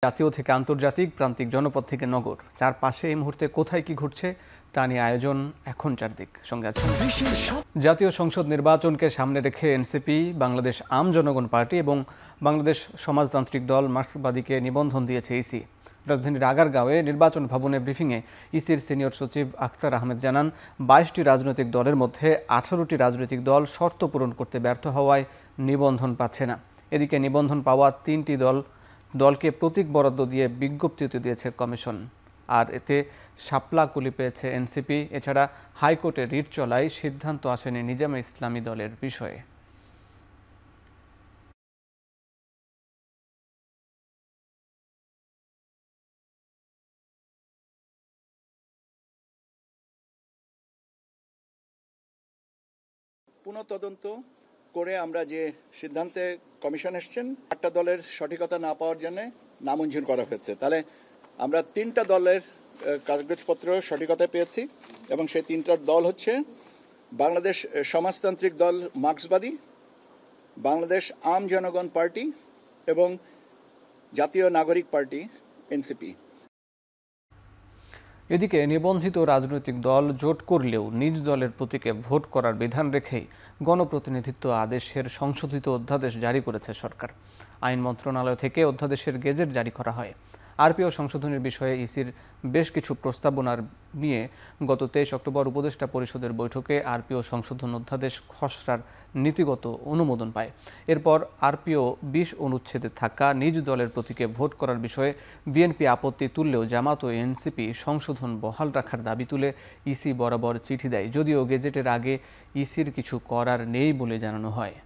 জাতীয় থেকে আন্তর্জাতিক, প্রান্তিক জনপদ থেকে নগর, চারপাশে এই মুহূর্তে কোথায় কি ঘটছে তা নিয়ে আয়োজন এখন চারদিক। সঙ্গে আছে জাতীয় সংসদ নির্বাচনকে সামনে রেখে এনসিপি, বাংলাদেশ আম জনগণ পার্টি এবং বাংলাদেশ সমাজতান্ত্রিক দল মার্ক্সবাদীকে নিবন্ধন দিয়েছে ইসি। রাজধানীর আগারগাঁওয়ে নির্বাচন ভবনে ব্রিফিংয়ে ইসির সিনিয়র সচিব আখতার আহমেদ জানান, ২২টি রাজনৈতিক দলের মধ্যে ১৮টি রাজনৈতিক দল শর্ত পূরণ করতে ব্যর্থ হওয়ায় নিবন্ধন পাচ্ছে না। এদিকে নিবন্ধন পাওয়া ৩টি দলকে প্রতীক বরাদ্দ দিয়ে বিজ্ঞপ্তিও দিয়েছে কমিশন। আর এতে শাপলা কুলি পেয়েছে এনসিপি। এছাড়া হাইকোর্টে রিট চলায় সিদ্ধান্ত আসেনি নিজামে ইসলামী দলের বিষয়ে। পুনঃতদন্ত করে আমরা যে সিদ্ধান্তে কমিশন এসছেন, ৮টা দলের সঠিকতা না পাওয়ার জন্য নামঞ্জুর করা হয়েছে। তাহলে আমরা ৩টা দলের কাগজপত্র সঠিকতা পেয়েছি এবং সেই ৩টার দল হচ্ছে বাংলাদেশ সমাজতান্ত্রিক দল মার্ক্সবাদী, বাংলাদেশ আম জনগণ পার্টি এবং জাতীয় নাগরিক পার্টি এনসিপি। এদিকে নিবন্ধিত রাজনৈতিক দল জোট করলেও নিজ দলের প্রতীকে ভোট করার বিধান রেখেই গণপ্রতিনিধিত্ব আদেশের সংশোধিত অধ্যাদেশ জারি করেছে সরকার। আইন মন্ত্রণালয় থেকে অধ্যাদেশের গেজেট জারি করা হয়। আরপিও সংশোধনের বিষয়ে ইসির বেশ কিছু প্রস্তাবনার নিয়ে গত ২৩ অক্টোবর উপদেষ্টা পরিষদের বৈঠকে আরপিও সংশোধন অধ্যাদেশ খসড়ার নীতিগত অনুমোদন পায়। এরপর আরপিও ২০ অনুচ্ছেদে থাকা নিজ দলের প্রতীকে ভোট করার বিষয়ে বিএনপি আপত্তি তুললেও জামাত ও এনসিপি সংশোধন বহাল রাখার দাবি তুলে ইসি বরাবর চিঠি দেয়, যদিও গেজেটের আগে ইসির কিছু করার নেই বলে জানানো হয়।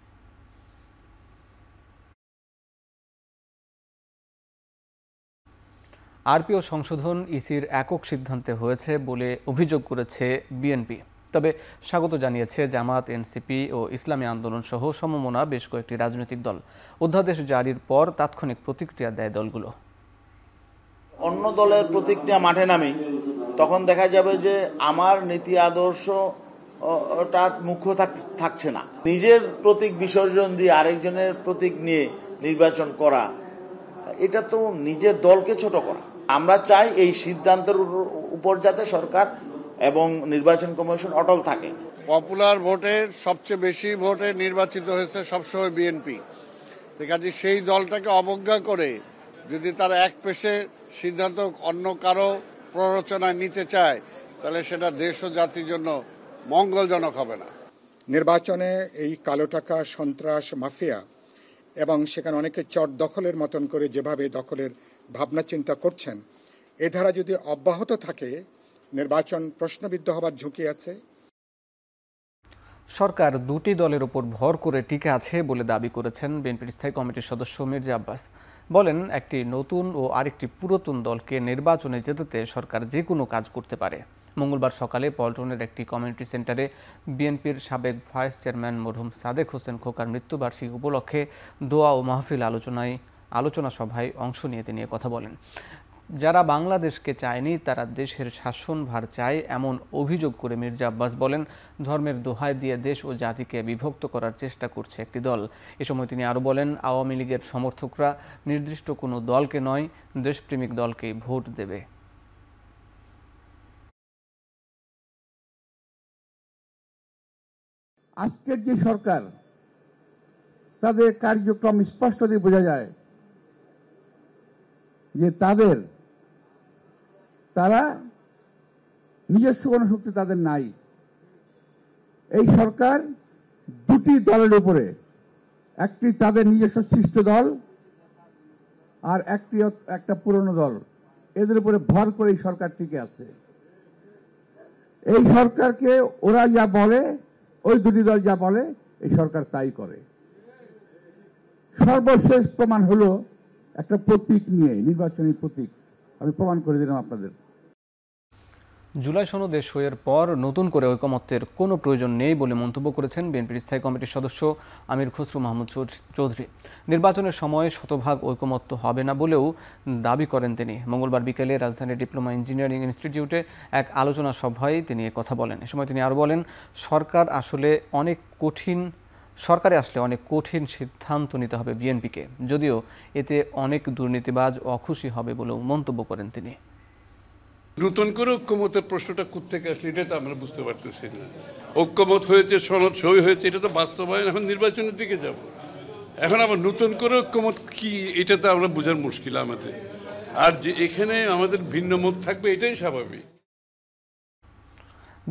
আরপিও সংশোধন ইসির একক সিদ্ধান্তে হয়েছে বলে অভিযোগ করেছে বিএনপি। তবে স্বাগত জানিয়েছে জামাত, এনসিপি ও ইসলামী আন্দোলন সহ সমমনা বেশ কয়েকটি রাজনৈতিক দল। অধ্যাদেশ জারির পর তাৎক্ষণিক প্রতিক্রিয়া দেয় দলগুলো। অন্য দলের প্রতিক্রিয়া মাঠে নামে তখন দেখা যাবে যে আমার নীতি আদর্শ তার মুখ্য থাকছে না। নিজের প্রতীক বিসর্জন দিয়ে আরেকজনের প্রতীক নিয়ে নির্বাচন করা, এটা তো নিজের দলকে ছোট করা। আমরা চাই এই সিদ্ধান্তের উপর যাতে সরকার এবং নির্বাচন কমিশন অটল থাকে। পপুলার ভোটে সবচেয়ে বেশি ভোটে নির্বাচিত হয়েছে সবসময় বিএনপি। কাজে সেই দলটাকে অবজ্ঞা করে যদি তারা এক পেশে সিদ্ধান্ত অন্য কারো প্ররোচনায় নিতে চায়, তাহলে সেটা দেশ ও জাতির জন্য মঙ্গলজনক হবে না। নির্বাচনে এই কালো টাকা, সন্ত্রাস, মাফিয়া এবং সেখানে অনেকে চট দখলের মতন করে যেভাবে দখলের ভাবনা চিন্তা করছেন, এ ধারা যদি অব্যাহত থাকে নির্বাচন প্রশ্নবিদ্ধ হবার ঝুঁকি আছে। সরকার দুটি দলের উপর ভর করে টিকে আছে বলে দাবি করেছেন বিএনপির স্থায়ী কমিটির সদস্য মির্জা আব্বাস। বলেন, একটি নতুন ও আরেকটি পুরাতন দলকে নির্বাচনে জেতাতে সরকার যে কোনো কাজ করতে পারে। মঙ্গলবার সকালে পল্টনের একটি কমিউনিটি সেন্টারে বিএনপির সাবেক ভাইস চেয়ারম্যান মরহুম সাদেক হোসেন খোকার মৃত্যুবার্ষিকী উপলক্ষে দোয়া ও মাহফিল আলোচনা সভায় অংশ নিয়ে তিনি কথা বলেন। যারা বাংলাদেশকে চায়নি তারা দেশের শাসনভার চায়, এমন অভিযোগ করে মির্জা আব্বাস বলেন, ধর্মের দোহাই দিয়ে দেশ ও জাতিকে বিভক্ত করার চেষ্টা করছে একটি দল। এ সময় তিনি আরও বলেন, আওয়ামী লীগের সমর্থকরা নির্দিষ্ট কোনো দলকে নয়, দেশপ্রেমিক দলকেই ভোট দেবে। আজকের যে সরকার, তাদের কার্যক্রম স্পষ্টতই বোঝা যায় যে তারা নিজস্ব কোনো শক্তি তাদের নাই। এই সরকার দুটি দলের উপরে, একটি তাদের নিজস্ব সৃষ্ট দল আর একটা পুরনো দল, এদের উপরে ভর করে এই সরকার টিকে আছে। এই সরকারকে ওরা যা বলে, ওই দুটি দল যা বলে, এই সরকার তাই করে। সর্বশেষ প্রমাণ হলো একটা প্রতীক নিয়ে, নির্বাচনী প্রতীক। আমি প্রমাণ করে দিলাম আপনাদের। জুলাই সনদে সইয়ের পর নতুন করে ঐকমত্যের কোনো প্রয়োজন নেই বলে মন্তব্য করেছেন বিএনপির স্থায়ী কমিটির সদস্য আমির খসরু মাহমুদ চৌধুরী। নির্বাচনের সময় শতভাগ ঐকমত্য হবে না বলেও দাবি করেন তিনি। মঙ্গলবার বিকেলে রাজধানীর ডিপ্লোমা ইঞ্জিনিয়ারিং ইনস্টিটিউটে এক আলোচনা সভায় তিনি কথা বলেন। এ সময় তিনি আরও বলেন, সরকার আসলে অনেক কঠিন সরকারে আসলে অনেক কঠিন সিদ্ধান্ত নিতে হবে বিএনপিকে, যদিও এতে অনেক দুর্নীতিবাজ অখুশি হবে বলেও মন্তব্য করেন তিনি। নতুন করে ঐক্যমতের প্রশ্নটা কোত্থেকে আসলে এটা তো আমরা বুঝতে পারতেছি না। ঐক্যমত হয়েছে, সনদ সই হয়েছে, এটা তো বাস্তবায়ন, এখন নির্বাচনের দিকে যাব। এখন আবার নতুন করে ঐক্যমত কি, এটা তো আমরা বোঝার মুশকিল আমাদের। আর যে এখানে আমাদের ভিন্ন মত থাকবে এটাই স্বাভাবিক।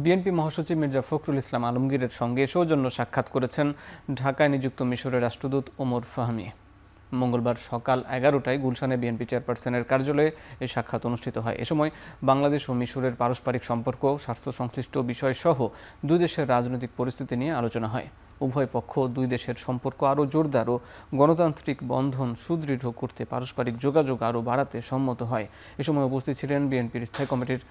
বিএনপি মহাসচিব মির্জা ফখরুল ইসলাম আলমগীরের সঙ্গে সৌজন্য সাক্ষাৎ করেছেন ঢাকায় নিযুক্ত মিশরের রাষ্ট্রদূত ওমর ফাহমি। মঙ্গলবার সকাল 11টায় গুলশানে বিএনপি চেয়ারপারসনের কার্যালয়ে এই সাক্ষাৎ অনুষ্ঠিত হয়। এ সময় বাংলাদেশ ও মিশরের পারস্পরিক সম্পর্ক, স্বাস্থ্য সংশ্লিষ্ট বিষয়সহ দুই দেশের রাজনৈতিক পরিস্থিতি নিয়ে আলোচনা হয়। উভয় পক্ষ দুই দেশের সম্পর্ক আরও জোরদার ও গণতান্ত্রিক বন্ধন সুদৃঢ় করতে পারস্পরিক যোগাযোগ আরও বাড়াতে সম্মত হয়। এ সময় উপস্থিত ছিলেন বিএনপির স্থায়ী কমিটির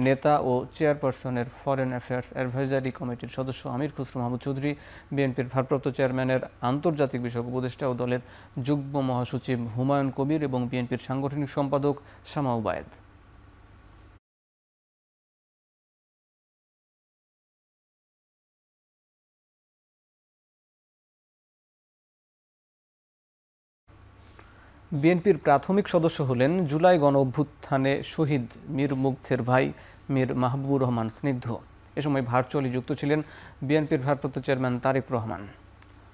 নেতা ও চেয়ারপারসনের ফরেন অ্যাফেয়ার্স অ্যাডভাইজারি কমিটির সদস্য আমির খসরু মাহমুদ চৌধুরী, বিএনপির ভারপ্রাপ্ত চেয়ারম্যানের আন্তর্জাতিক বিষয়ক উপদেষ্টা ও দলের যুগ্ম মহাসচিব হুমায়ুন কবির এবং বিএনপির সাংগঠনিক সম্পাদক শামা উবায়েদ। বিএনপির প্রাথমিক সদস্য হলেন জুলাই গণ অভ্যুত্থানে শহীদ মীর মুগ্ধের ভাই মীর মাহবুবুর রহমান স্নিগ্ধ। এ সময় ভার্চুয়ালি যুক্ত ছিলেন বিএনপির ভারপ্রাপ্ত চেয়ারম্যান তারেক রহমান।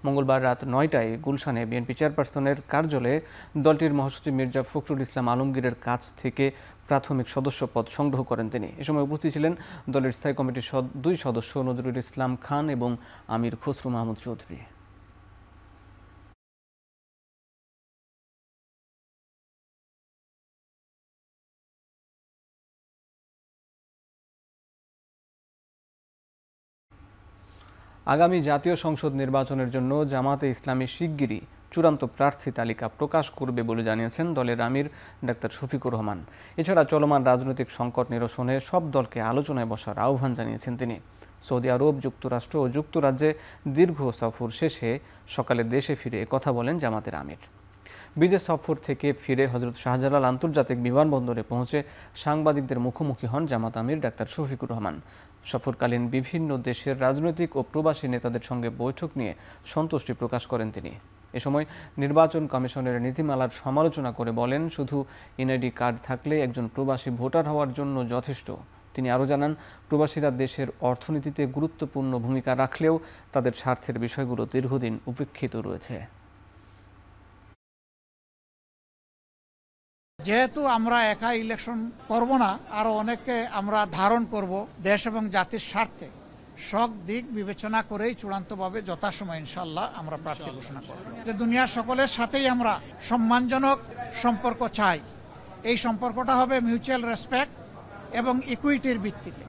মঙ্গলবার রাত 9টায় গুলশানে বিএনপি চেয়ারপারসনের কার্যালয়ে দলটির মহাসচিব মির্জা ফখরুল ইসলাম আলমগীরের কাছ থেকে প্রাথমিক সদস্য পদ সংগ্রহ করেন তিনি। এ সময় উপস্থিত ছিলেন দলের স্থায়ী কমিটির দুই সদস্য নজরুল ইসলাম খান এবং আমির খসরু মাহমুদ চৌধুরী। আগামী জাতীয় সংসদ নির্বাচনের জন্য জামাতে ইসলামী শিগগিরই চূড়ান্ত প্রার্থী তালিকা প্রকাশ করবে বলে জানিয়েছেন দলের আমির ডাক্তার শফিকুর রহমান। এছাড়া চলমান রাজনৈতিক সংকট নিরসনে সব দলকে আলোচনায় বসার আহ্বান জানিয়েছেন তিনি। সৌদি আরব, যুক্তরাষ্ট্র ও যুক্তরাজ্যে দীর্ঘ সফর শেষে সকালে দেশে ফিরে কথা বলেন জামাতের আমির। বিদেশ সফর থেকে ফিরে হযরত শাহজালাল আন্তর্জাতিক বিমানবন্দরে পৌঁছে সাংবাদিকদের মুখোমুখি হন জামাত আমির ডাক্তার শফিকুর রহমান। সফরকালীন বিভিন্ন দেশের রাজনৈতিক ও প্রবাসী নেতাদের সঙ্গে বৈঠক নিয়ে সন্তুষ্টি প্রকাশ করেন তিনি। এ সময় নির্বাচন কমিশনের নীতিমালার সমালোচনা করে বলেন, শুধু এনআইডি কার্ড থাকলে একজন প্রবাসী ভোটার হওয়ার জন্য যথেষ্ট। তিনি আরও জানান, প্রবাসীরা দেশের অর্থনীতিতে গুরুত্বপূর্ণ ভূমিকা রাখলেও তাদের স্বার্থের বিষয়গুলো দীর্ঘদিন উপেক্ষিত রয়েছে। যেহেতু আমরা একা ইলেকশন করব না, আরো অনেককে আমরা ধারণ করব দেশ এবং জাতির স্বার্থে, সব দিক বিবেচনা করেই চূড়ান্তভাবে যথাসময় ইনশাআল্লাহ আমরা প্রার্থী ঘোষণা করব। যে দুনিয়ার সকলের সাথেই আমরা সম্মানজনক সম্পর্ক চাই, এই সম্পর্কটা হবে মিউচুয়াল রেসপেক্ট এবং ইকুইটির ভিত্তিতে।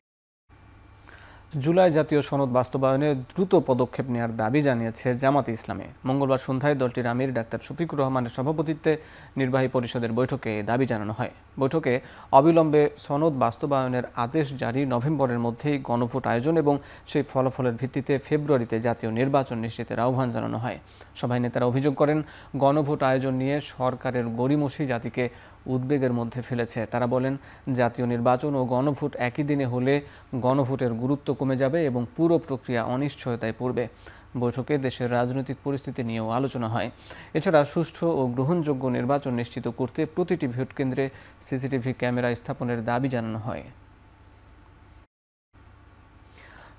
জুলাই জাতীয় সনদ বাস্তবায়নে দ্রুত পদক্ষেপ নেওয়ার দাবি জানিয়েছে জামাতে ইসলামী। মঙ্গলবার সন্ধ্যায় দলটির আমির ডাক্তার শফিকুর রহমানের সভাপতিত্বে নির্বাহী পরিষদের বৈঠকে দাবি জানানো হয়। বৈঠকে অবিলম্বে সনদ বাস্তবায়নের আদেশ জারি, নভেম্বরের মধ্যেই গণভোট আয়োজন এবং সেই ফলাফলের ভিত্তিতে ফেব্রুয়ারিতে জাতীয় নির্বাচন নিশ্চিতের আহ্বান জানানো হয়। সভায় নেতারা অভিযোগ করেন, গণভোট আয়োজন নিয়ে সরকারের গড়িমসি জাতিকে উদ্বেগের মধ্যে ফেলেছে। তারা বলেন, জাতীয় নির্বাচন ও গণভোট একই দিনে হলে গণভোটের গুরুত্ব কমে যাবে এবং পুরো প্রক্রিয়া অনিশ্চয়তায় পড়বে। বৈঠকে দেশের রাজনৈতিক পরিস্থিতি নিয়েও আলোচনা হয়। এছাড়া সুষ্ঠু ও গ্রহণযোগ্য নির্বাচন নিশ্চিত করতে প্রতিটি ভোট কেন্দ্রে সিসিটিভি ক্যামেরা স্থাপনের দাবি জানানো হয়।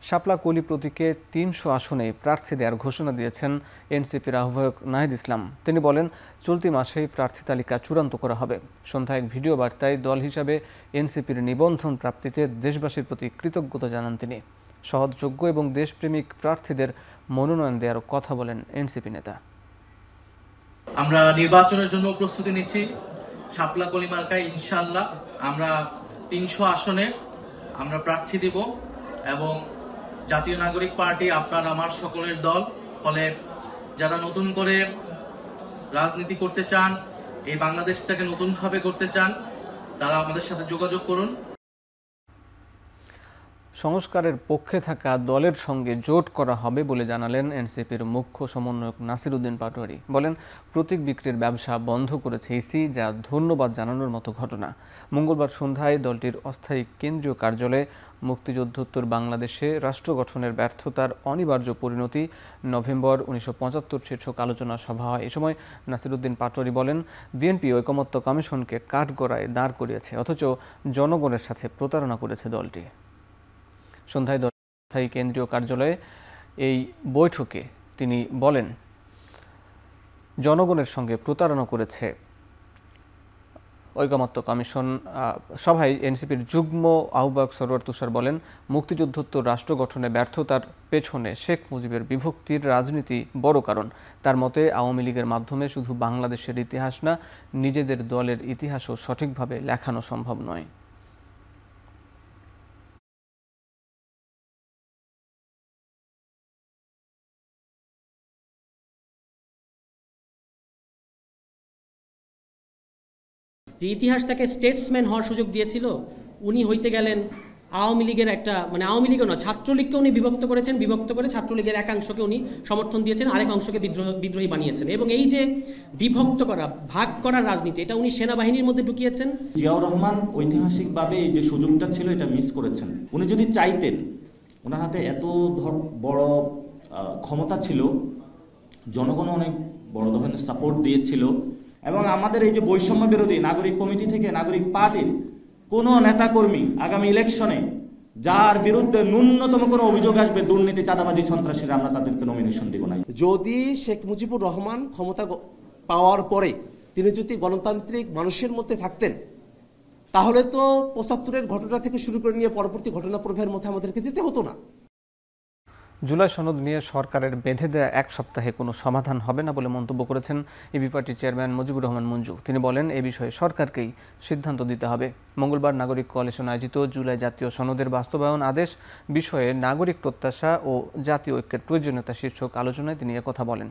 শাপলা কলি প্রতীকে 300 আসনে প্রার্থী দেওয়ার ঘোষণা দিয়েছেন এনসিপির আহ্বায়ক নাহিদ ইসলাম। তিনি বলেন, চলতি মাসেই প্রার্থী তালিকা চূড়ান্ত করা হবে। সন্ধ্যায় এক ভিডিও বার্তায় দল হিসাবে এনসিপির নিবন্ধন প্রাপ্তিতে দেশবাসীর প্রতি কৃতজ্ঞতা জানান তিনি। সহজযোগ্য এবং দেশপ্রেমিক প্রার্থীদের মনোনয়ন দেওয়ার কথা বলেন এনসিপি নেতা। আমরা নির্বাচনের জন্য প্রস্তুতি নিচ্ছি। শাপলা কলি মার্কায় ইনশাআল্লাহ আমরা 300 আসনে আমরা প্রার্থী দিব এবং জাতীয় নাগরিক পার্টি আপনার আমার সকলের দল। ফলে যারা নতুন করে রাজনীতি করতে চান, এই বাংলাদেশটাকে নতুনভাবে করতে চান, তারা আমাদের সাথে যোগাযোগ করুন। সংস্কারের পক্ষে থাকা দলের সঙ্গে জোট করা হবে বলে জানালেন এনসিপির মুখ্য সমন্বয়ক নাসির উদ্দিন পাটোয়ারি। বলেন, প্রতীক বিক্রির ব্যবসা বন্ধ করেছে ইসি, যা ধন্যবাদ জানানোর মতো ঘটনা। মঙ্গলবার সন্ধ্যায় দলটির অস্থায়ী কেন্দ্রীয় কার্যালয়ে মুক্তিযুদ্ধোত্তর বাংলাদেশে রাষ্ট্র গঠনের ব্যর্থতার অনিবার্য পরিণতি নভেম্বর 1975 শীর্ষক আলোচনা সভা হয়। এ সময় নাসির উদ্দিন পাটোয়ারি বলেন, বিএনপি ঐকমত্য কমিশনকে কাঠগড়ায় দাঁড় করিয়েছে, অথচ জনগণের সাথে প্রতারণা করেছে দলটি। সন্ধ্যায় দলটি কেন্দ্রীয় কার্যালয়ে এই বৈঠকে তিনি বলেন, জনগণের সঙ্গে প্রতারণা করেছে ঐকমত্য কমিশন। সভায় এনসিপির যুগ্ম আহ্বায়ক সরওয়ার তুষার বলেন, মুক্তিযুদ্ধোত্তর রাষ্ট্র গঠনে ব্যর্থতার পেছনে শেখ মুজিবের বিভক্তির রাজনীতি বড় কারণ। তার মতে, আওয়ামী লীগের মাধ্যমে শুধু বাংলাদেশের ইতিহাস না, নিজেদের দলের ইতিহাসও সঠিকভাবে লেখানো সম্ভব নয়। যে ইতিহাস তাকে স্টেটসম্যান হওয়ার সুযোগ দিয়েছিল, উনি হইতে গেলেন আওয়ামী লীগের একটা, মানে আওয়ামী লীগও না, ছাত্রলীগকে উনি বিভক্ত করেছেন, বিভক্ত করে ছাত্রলীগের একাংশকে উনি সমর্থন দিয়েছেন, আরেক অংশকে বিদ্রোহী বানিয়েছেন। এবং এই যে বিভক্ত করা, ভাগ করার রাজনীতি, এটা উনি সেনাবাহিনীর মধ্যে ঢুকিয়েছেন। জিয়াউর রহমান ঐতিহাসিকভাবে এই যে সুযোগটা ছিল, এটা মিস করেছেন। উনি যদি চাইতেন, ওনার হাতে এত বড় ক্ষমতা ছিল, জনগণ অনেক বড় ধরনের সাপোর্ট দিয়েছিল, এবং আমাদের এই যে বৈষম্য বিরোধী নাগরিক কমিটি থেকে নাগরিক পার্টির কোনো নেতাকর্মী আগামী ইলেকশনে যার বিরুদ্ধে ন্যূনতম কোনো অভিযোগ আসবে দুর্নীতি, চাঁদাবাজি, সন্ত্রাসীরা, আমরা তাদেরকে নমিনেশন দিব না। যদি শেখ মুজিবুর রহমান ক্ষমতা পাওয়ার পরে তিনি যদি গণতান্ত্রিক মানুষের মধ্যে থাকতেন, তাহলে তো ৭৫-এর ঘটনা থেকে শুরু করে নিয়ে পরবর্তী ঘটনা প্রবাহের মধ্যে আমাদেরকে যেতে হতো না। জুলাই সনদ নিয়ে সরকারের বেঁধে দেয়া এক সপ্তাহে কোনো সমাধান হবে না বলে মন্তব্য করেছেন এবি পার্টির চেয়ারম্যান মুজিবুর রহমান মঞ্জু। তিনি বলেন, এ বিষয়ে সরকারকেই সিদ্ধান্ত দিতে হবে। মঙ্গলবার নাগরিক কোয়ালিশন আয়োজিত জুলাই জাতীয় সনদের বাস্তবায়ন আদেশ বিষয়ে নাগরিক প্রত্যাশা ও জাতীয় ঐক্যের প্রয়োজনীয়তা শীর্ষক আলোচনায় তিনি একথা বলেন।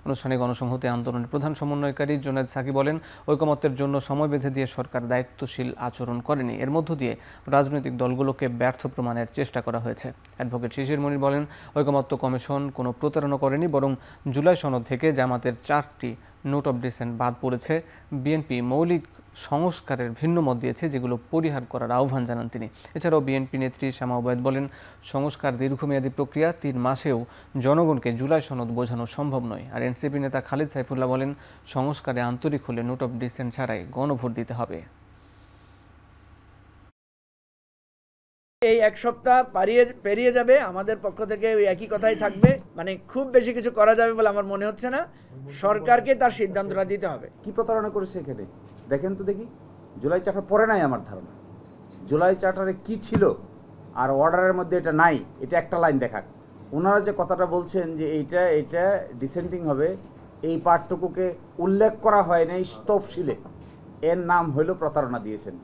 অনুষ্ঠানে গণসংহতি আন্দোলনের প্রধান সমন্বয়কারী জুনায়েদ সাকি বলেন, ঐকমত্যের জন্য সময় বেঁধে দিয়ে সরকার দায়িত্বশীল আচরণ করেনি, এর মধ্য দিয়ে রাজনৈতিক দলগুলোকে ব্যর্থ প্রমাণের চেষ্টা করা হয়েছে। অ্যাডভোকেট শিশির মনির বলেন, ঐকমত্য কমিশন কোনো প্রতারণা করেনি, বরং জুলাই সনদ থেকে জামাতের 4টি নোট অব ডিসেন্ট বাদ পড়েছে। বিএনপি মৌলিক সংস্কারের ভিন্ন মত দিয়েছে, যেগুলো পরিহার করার আহ্বান জানান তিনি। এছাড়াও বিএনপি নেত্রী শামা ওবায়দ বলেন, সংস্কার দীর্ঘমেয়াদী প্রক্রিয়া, 3 মাসেও জনগণকে জুলাই সনদ বোঝানো সম্ভব নয়। আর এনসিপি নেতা খালিদ সাইফুল্লাহ বলেন, সংস্কারে আন্তরিক হলে নোট অব ডিসেন্ট ছাড়াই গণভোট দিতে হবে। এই এক সপ্তাহ পেরিয়ে যাবে, আমাদের পক্ষ থেকে ওই একই কথাই থাকবে, মানে খুব বেশি কিছু করা যাবে বলে আমার মনে হচ্ছে না। সরকারকে তার সিদ্ধান্তটা দিতে হবে। কি প্রতারণা করেছে এখানে দেখেন তো দেখি। জুলাই চার্টার পরে নাই আমার ধারণা। জুলাই চার্টারে কি ছিল আর অর্ডারের মধ্যে এটা নাই, এটা একটা লাইন দেখাক। ওনারা যে কথাটা বলছেন যে এইটা ডিসেন্টিং হবে, এই পার্টটুকুকে উল্লেখ করা হয় নাই তফসিলে, এর নাম হইল প্রতারণা দিয়েছেন।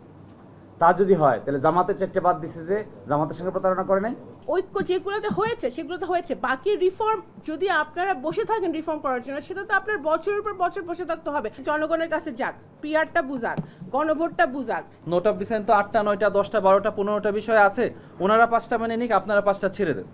তা যদি হয় তাহলে জামাতের 4টে বাদ দিছে, যে জামাতের সঙ্গে প্রতারণা করে নাই। ঐক্য যেগুলোতে হয়েছে সেগুলোতে হয়েছে, বাকি রিফর্ম যদি আপনারা বসে থাকেন রিফর্ম করার জন্য, সেটা তো আপনার বছরের পর বছর বসে থাকতে হবে। জনগণের কাছে যাক, পিআরটা বুঝাক, গণভোটটা বুঝাক। নোট অফ ডিসেন্ট তো 8টা 9টা 10টা 12টা 15টা বিষয় আছে, ওনারা 5টা মেনে নিক, আপনারা 5টা ছেড়ে দেন।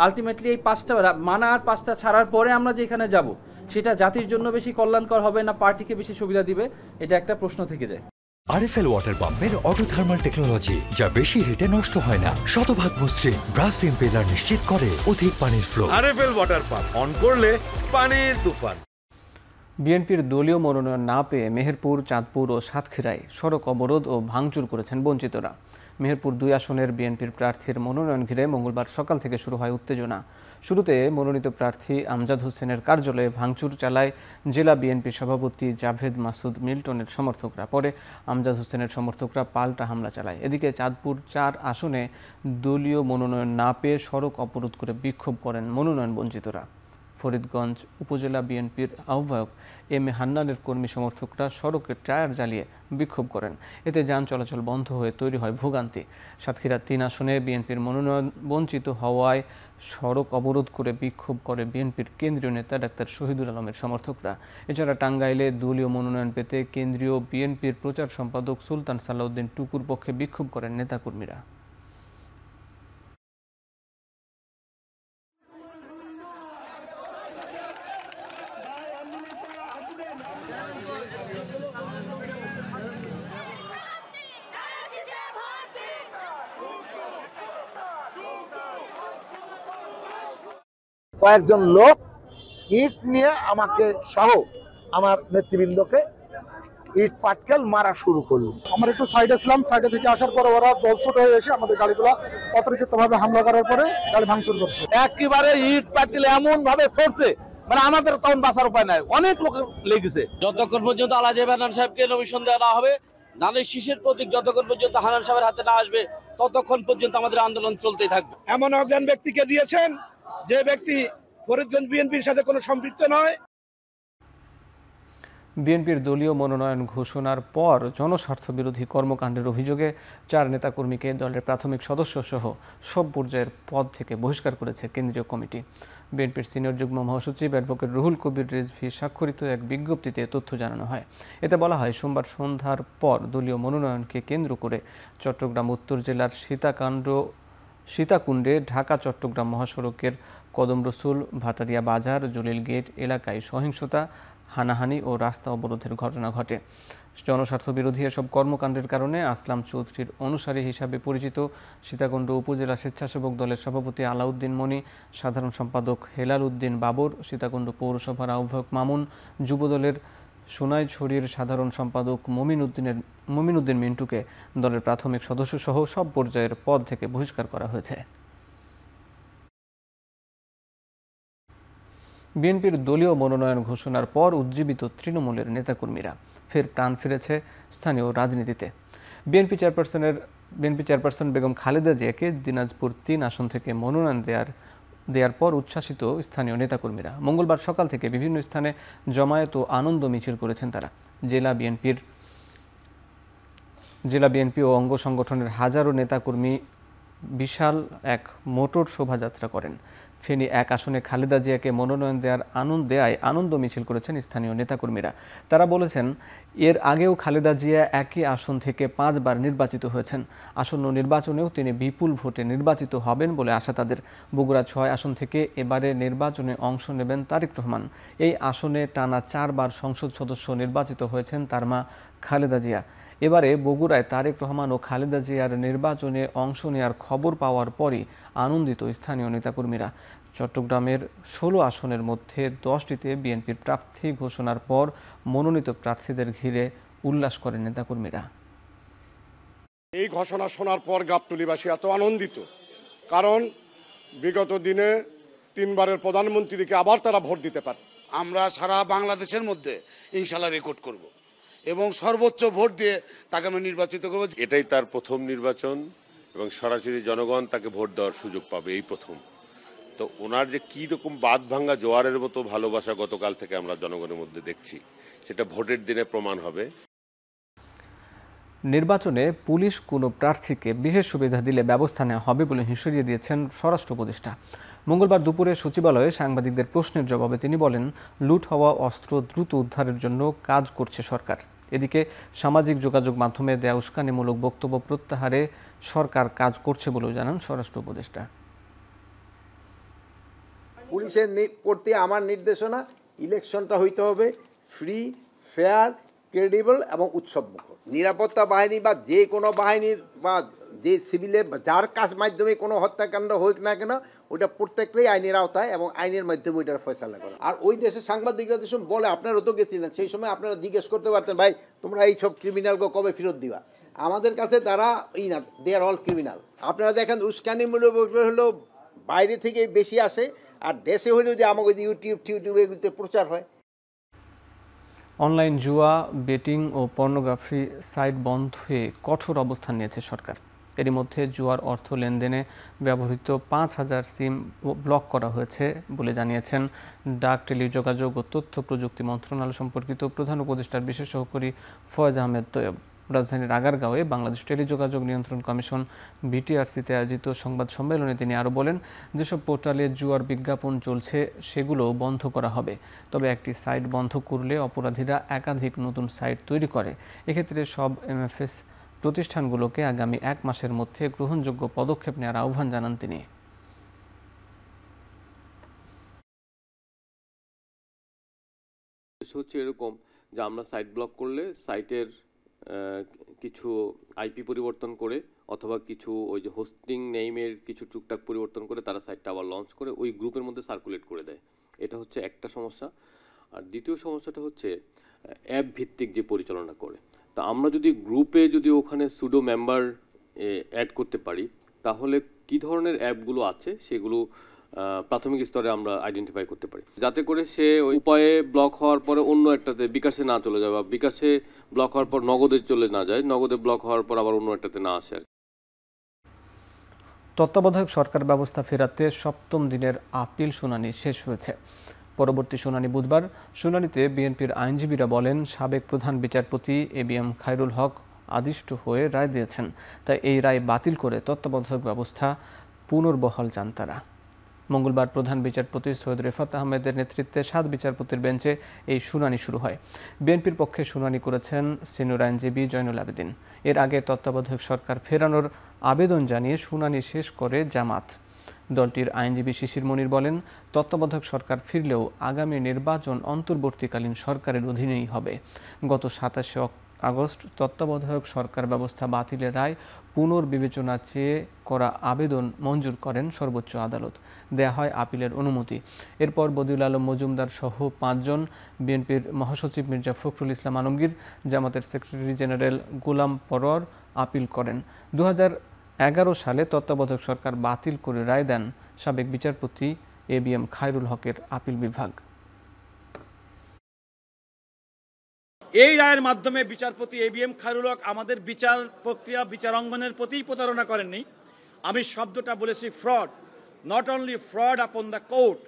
আলটিমেটলি এই 5টা মানা আর 5টা ছাড়ার পরে আমরা যেখানে যাব, সেটা জাতির জন্য বেশি কল্যাণকর হবে না পার্টিকে বেশি সুবিধা দিবে, এটা একটা প্রশ্ন থেকে যায়। আরএফএল ওয়াটার পাম্পের অটো থার্মাল টেকনোলজি, যা বেশি হিটে নষ্ট হয় না, শতভাগ মসৃণ, ব্রাশ ইম্পেলার নিশ্চিত করে অধিক পানির flow. RFL water pump on করলে পানির তুফান। বিএনপির দলীয় মনোনয়ন না পেয়ে মেহেরপুর, চাঁদপুর ও সাতক্ষীরায় সড়ক অবরোধ ও ভাঙচুর করেছেন বঞ্চিতরা। মেহেরপুর 2 আসনের বিএনপির প্রার্থীর মনোনয়ন ঘিরে মঙ্গলবার সকাল থেকে শুরু হয় উত্তেজনা। শুরুতে মনোনীত প্রার্থী আমজাদ হোসেনের কার্যালয়ে ভাঙচুর চালায় জেলা বিএনপি সভাপতি জাভেদ মাসুদ মিল্টনের সমর্থকরা। পরে আমজাদ হোসেনের সমর্থকরা পাল্টা হামলা চালায়। এদিকে চাঁদপুর 4 আসনে দলীয় মনোনয়ন না পেয়ে সড়ক অবরোধ করে বিক্ষোভ করেন মনোনয়ন বঞ্চিতরা। ফরিদগঞ্জ উপজেলা বিএনপির আহ্বায়ক এম এ হান্নানের কর্মী সমর্থকরা সড়কে টায়ার জ্বালিয়ে বিক্ষোভ করেন। এতে যান চলাচল বন্ধ হয়ে তৈরি হয় ভোগান্তি। সাতক্ষীরা 3 আসনে বিএনপির মনোনয়ন বঞ্চিত হওয়ায় সড়ক অবরোধ করে বিক্ষোভ করে বিএনপির কেন্দ্রীয় নেতা ডাক্তার শহীদুল আলমের সমর্থকরা। এছাড়া টাঙ্গাইলে দলীয় মনোনয়ন পেতে কেন্দ্রীয় বিএনপির প্রচার সম্পাদক সুলতান সালাউদ্দিন টুকুর পক্ষে বিক্ষোভ করেন নেতাকর্মীরা। কয়েকজন লোক ইট নিয়ে আমাকে সহ আমার নেতৃবৃন্দকে ইট পাটকেল মারা শুরু করলো। আমরা একটু সাইডে ছিলাম, সাইডে থেকে আসার পরে ওরা দলছুট হয়ে এসে আমাদের গাড়িগুলো অতর্কিতভাবে হামলা করার পরে গাড়ি ভাঙচুর করছে। একেবারে ইট পাটকেল এমন ভাবে ছড়ছে, মানে আমাদের তখন বাঁচার উপায় নাই, অনেক লোক লেগেছে। যতক্ষণ পর্যন্ত আলাজে হান্নান সাহেবকে নমিশন দেওয়া না হবে, ধানের শীষের প্রতীক যতক্ষণ পর্যন্ত হান্নান সাহেবের হাতে না আসবে, ততক্ষণ পর্যন্ত আমাদের আন্দোলন চলতেই থাকবে। এমন অজ্ঞান ব্যক্তিকে দিয়েছেন যে ব্যক্তি ফরিদগঞ্জ বিএনপির সাথে কোনো সম্পৃক্ত নয়। বিএনপির দলীয় মনোনয়ন ঘোষণার পর জনস্বার্থ বিরোধী কর্মকাণ্ডের অভিযোগে 4 নেতাকর্মীকে দলের প্রাথমিক সদস্য সহ সব পর্যায়ের পদ থেকে বহিষ্কার করেছে কেন্দ্রীয় কমিটি। বিএনপির সিনিয়র যুগ্ম মহাসচিব অ্যাডভোকেট রুহুল কবির রিজভী স্বাক্ষরিত এক বিজ্ঞপ্তিতে তথ্য জানানো হয়। এতে বলা হয়, সোমবার সন্ধ্যার পর দলীয় মনোনয়নকে কেন্দ্র করে চট্টগ্রাম উত্তর জেলার সীতাকুণ্ডে ঢাকা চট্টগ্রাম মহাসড়কের কদম রসুল, ভাটারিয়া বাজার, জলিল গেট এলাকায় সহিংসতা, হানাহানি ও রাস্তা অবরোধের ঘটনা ঘটে। জনস্বার্থ বিরোধী এসব কর্মকাণ্ডের কারণে আসলাম চৌধুরীর অনুসারী হিসাবে পরিচিত সীতাকুণ্ড উপজেলা স্বেচ্ছাসেবক দলের সভাপতি আলাউদ্দিন মনি, সাধারণ সম্পাদক হেলাল উদ্দিন বাবর, সীতাকুণ্ড পৌরসভার আহ্বায়ক মামুন, যুবদলের সোনাইছড়ির সাধারণ সম্পাদক মমিন উদ্দিন মিন্টুকে দলের প্রাথমিক সদস্য সহ সব পর্যায়ের পদ থেকে বহিষ্কার করা হয়েছে। বিএনপির দলীয় মনোনয়ন ঘোষণার পর উজ্জীবিত তৃণমূলের নেতাকর্মীরা ফের প্রাণ ফিরেছে স্থানীয় রাজনীতিতে। বিএনপি চেয়ারপারসন বেগম খালেদা জিয়াকে দিনাজপুর 3 আসন থেকে মনোনয়ন দেওয়ার পর উচ্ছ্বাসিত স্থানীয় নেতাকর্মীরা মঙ্গলবার সকাল থেকে বিভিন্ন স্থানে জমায়েত ও আনন্দ মিছিল করেছেন তারা। জেলা বিএনপি ও অঙ্গ সংগঠনের হাজারো নেতাকর্মী বিশাল এক মোটর শোভাযাত্রা করেন। ফেনী 1 আসনে খালেদা জিয়াকে মনোনয়ন দেওয়ায় আনন্দ মিছিল করেছেন স্থানীয় নেতাকর্মীরা। তারা বলেছেন, এর আগেও খালেদা জিয়া একই আসন থেকে 5 বার নির্বাচিত হয়েছেন। আসন্ন নির্বাচনেও তিনি বিপুল ভোটে নির্বাচিত হবেন বলে আশা তাদের। বগুড়া 6 আসন থেকে এবারে নির্বাচনে অংশ নেবেন তারেক রহমান। এই আসনে টানা 4 বার সংসদ সদস্য নির্বাচিত হয়েছেন তার মা খালেদা জিয়া। এবারে বগুড়ায় তারেক রহমান ও খালেদা জিয়ার নির্বাচনে অংশ নেওয়ার খবর পাওয়ার পরই আনন্দিত স্থানীয় নেতাকর্মীরা। চট্টগ্রামের 16 আসনের মধ্যে 10টিতে বিএনপির প্রার্থী ঘোষণার পর মনোনীত প্রার্থীদের ঘিরে উল্লাস করেন নেতাকর্মীরা। এই ঘোষণা শোনার পর গাবতলীবাসী এত আনন্দিত, কারণ বিগত দিনে 3 বারের প্রধানমন্ত্রীকে আবার তারা ভোট দিতে পারে। আমরা সারা বাংলাদেশের মধ্যে ইনশাল্লাহ রেকর্ড করব এবং সর্বোচ্চ ভোট দিয়ে তাকে আমরা নির্বাচিত করব। এটাই তার প্রথম নির্বাচন এবং সরাসরি জনগণ তাকে ভোট দেওয়ার সুযোগ পাবে, এই প্রথম। তো ওনার যে কী রকম বাঁধ ভাঙ্গা জোয়ারের মতো ভালোবাসা গতকাল থেকে আমরা জনগণের মধ্যে দেখছি, সেটা ভোটের দিনে প্রমাণ হবে। নির্বাচনে পুলিশ কোনো প্রার্থীকে বিশেষ সুবিধা দিলে ব্যবস্থা নেওয়া হবে বলে হুঁশিয়ারি দিয়েছেন স্বরাষ্ট্র উপদেষ্টা। মঙ্গলবার দুপুরে সচিবালয়ে সাংবাদিকদের প্রশ্নের জবাবে তিনি বলেন, লুট হওয়া অস্ত্র দ্রুত উদ্ধারের জন্য কাজ করছে সরকার। এদিকে সামাজিক যোগাযোগ মাধ্যমে দেয়া উস্কানিমূলক বক্তব্য প্রত্যাহারে সরকার কাজ করছে বলেও জানান স্বরাষ্ট্র উপদেষ্টা। পুলিশের প্রতি আমার নির্দেশনা, ইলেকশনটা হইতে হবে ফ্রি, ফেয়ার, ক্রেডিবল এবং উৎসবমুখর। নিরাপত্তা বাহিনী বা যে কোনো বাহিনীর বা যে সিভিলের যার কাজ মাধ্যমে কোনো হত্যাকাণ্ড হোক না কেন, ওটা প্রত্যেকটাই আইনের আওতায় এবং আইনের মাধ্যমে ওইটার ফয়সালা করা। আর ওই দেশের সাংবাদিকরা যেসব বলে, আপনারা তো গেছিলেন, সেই সময় আপনারা জিজ্ঞেস করতে পারতেন, ভাই তোমরা এই সব ক্রিমিনালকে কবে ফেরত দিবা? আমাদের কাছে তারা না, দে আর অল ক্রিমিনাল। আপনারা দেখেন উস্কানিমূলক হলো বাইরে থেকে বেশি আসে, আর দেশে হলেও যে আমাকে ইউটিউবে এগুলোতে প্রচার হয়। অনলাইন জুয়া, বেটিং ও পর্নোগ্রাফি সাইট বন্ধে কঠোর অবস্থান নিয়েছে সরকার। এরই মধ্যে জুয়ার অর্থ লেনদেনে ব্যবহৃত 5000 সিম ব্লক করা হয়েছে বলে জানিয়েছেন ডাক, টেলিযোগাযোগ ও তথ্য প্রযুক্তি মন্ত্রণালয় সম্পর্কিত প্রধান উপদেষ্টার বিশেষ সহকারী ফয়েজ আহমেদ তৈয়ব। রাজধানীর আগারগাঁওয়ে বাংলাদেশ টেলিযোগাযোগ নিয়ন্ত্রণ কমিশন বিটিআরসিতে আয়োজিত সংবাদ সম্মেলনে তিনি আরও বলেন, যেসব পোর্টালে জুয়ার বিজ্ঞাপন চলছে সেগুলো বন্ধ করা হবে। তবে একটি সাইট বন্ধ করলে অপরাধীরা একাধিক নতুন সাইট তৈরি করে। এক্ষেত্রে সব এমএফএস প্রতিষ্ঠানগুলোকে আগামী 1 মাসের মধ্যে গ্রহণযোগ্য পদক্ষেপ নেওয়ার আহ্বান জানান তিনি। হচ্ছে এরকম যে আমরা সাইট ব্লক করলে সাইটের কিছু আইপি পরিবর্তন করে অথবা কিছু ওই যে হোস্টিং নেইমের কিছু টুকটাক পরিবর্তন করে তারা সাইটটা আবার লঞ্চ করে ওই গ্রুপের মধ্যে সার্কুলেট করে দেয়। এটা হচ্ছে একটা সমস্যা। আর দ্বিতীয় সমস্যাটা হচ্ছে অ্যাপ ভিত্তিক যে পরিচালনা করে। তা আমরা যদি গ্রুপে যদি ওখানে সুডো মেম্বার অ্যাড করতে পারি তাহলে কি ধরনের অ্যাপগুলো আছে সেগুলো প্রাথমিক স্তরে আমরা আইডেন্টিফাই করতে পারি, যাতে করে সে ওই উপায়ে ব্লক হওয়ার পরে অন্য একটাতে বিকাশে না চলে যায় বা বিকাশে ব্লক হওয়ার পর নগদে চলে না যায়, নগদে ব্লক হওয়ার পর আবার অন্য একটাতে না আসে। তত্ত্বাবধায়ক সরকার ব্যবস্থা ফেরাতে ৭ম দিনের আপিল শুনানি শেষ হয়েছে। পরবর্তী শুনানি বুধবার। শুনানিতে বিএনপির আইনজীবীরা বলেন, সাবেক প্রধান বিচারপতি ABM খায়রুল হক আদিষ্ট হয়ে রায় দিয়েছেন, তাই এই রায় বাতিল করে তত্ত্বাবধায়ক ব্যবস্থা পুনর্বহাল চান তারা। মঙ্গলবার প্রধান বিচারপতি সৈয়দ রেফাত আহমেদের নেতৃত্বে 7 বিচারপতির বেঞ্চে এই শুনানি শুরু হয়। বিএনপির পক্ষে শুনানি করেছেন সিনিয়র আইনজীবী জয়নুল আবেদিন। এর আগে তত্ত্বাবধায়ক সরকার ফেরানোর আবেদন জানিয়ে শুনানি শেষ করে জামাত। দলটির আইনজীবী শিশির মনির বলেন, তত্ত্বাবধায়ক সরকার ফিরলেও আগামী নির্বাচন অন্তর্বর্তীকালীন সরকারের অধীনেই হবে। গত 27 আগস্ট তত্ত্বাবধায়ক সরকার ব্যবস্থা বাতিলের রায় পুনর্বিবেচনা চেয়ে করা আবেদন মঞ্জুর করেন সর্বোচ্চ আদালত। দেয়া হয় আপিলের অনুমতি। এরপর বদিউল আলম মজুমদার সহ 5 জন, বিএনপির মহাসচিব মির্জা ফখরুল ইসলাম আলমগীর, জামাতের সেক্রেটারি জেনারেল গোলাম পরোয়ার আপিল করেন। 2011 সালে তত্ত্বাবধায়ক সরকার বাতিল করে রায় দেন সাবেক বিচারপতি ABM খায়রুল হকের আপিল বিভাগ। এই রায়ের মাধ্যমে বিচারপতি ABM খায়রুল হক আমাদের বিচার প্রক্রিয়া বিচারাঙ্গনের প্রতিই প্রতারণা করেননি। আমি শব্দটা বলেছি fraud, not only fraud upon the court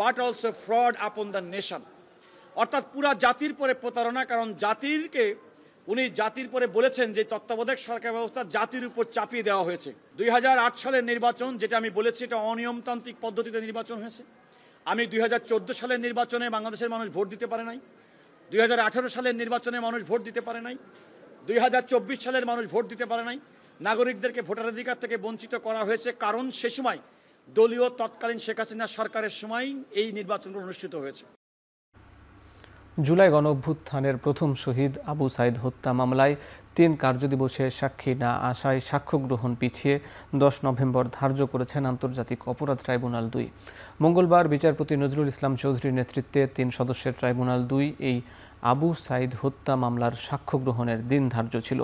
but also fraud upon the nation, অর্থাৎ পুরা জাতির পরে প্রতারণা। কারণ উনি জাতির পরে বলেছেন যে তত্ত্বাবধায়ক সরকার ব্যবস্থা জাতির উপর চাপিয়ে দেওয়া হয়েছে। 2008 সালের নির্বাচন, যেটা আমি বলেছি এটা অনিয়মতান্ত্রিক পদ্ধতিতে নির্বাচন হয়েছে। আমি 2014 সালের নির্বাচনে বাংলাদেশের মানুষ ভোট দিতে পারে নাই, 2018 সালের নির্বাচনে মানুষ ভোট দিতে পারে নাই, 2024 সালের মানুষ ভোট দিতে পারে নাই। নাগরিকদেরকে ভোটাধিকার থেকে বঞ্চিত করা হয়েছে, কারণ সে সময় দলীয় তৎকালীন শেখ হাসিনা সরকারের সময় এই নির্বাচনগুলো অনুষ্ঠিত হয়েছে। জুলাই গণঅভ্যুত্থানের প্রথম শহীদ আবু সাইদ হত্যা মামলায় 3 কার্যদিবসে সাক্ষী না আসায় সাক্ষ্য গ্রহণ পিছিয়ে 10 নভেম্বর ধার্য করেছেন আন্তর্জাতিক অপরাধ ট্রাইব্যুনাল 2। মঙ্গলবার বিচারপতি নজরুল ইসলাম চৌধুরীর নেতৃত্বে 3 সদস্যের ট্রাইব্যুনাল 2 এই আবু সাইদ হত্যা মামলার সাক্ষ্য গ্রহণের দিন ধার্য ছিল।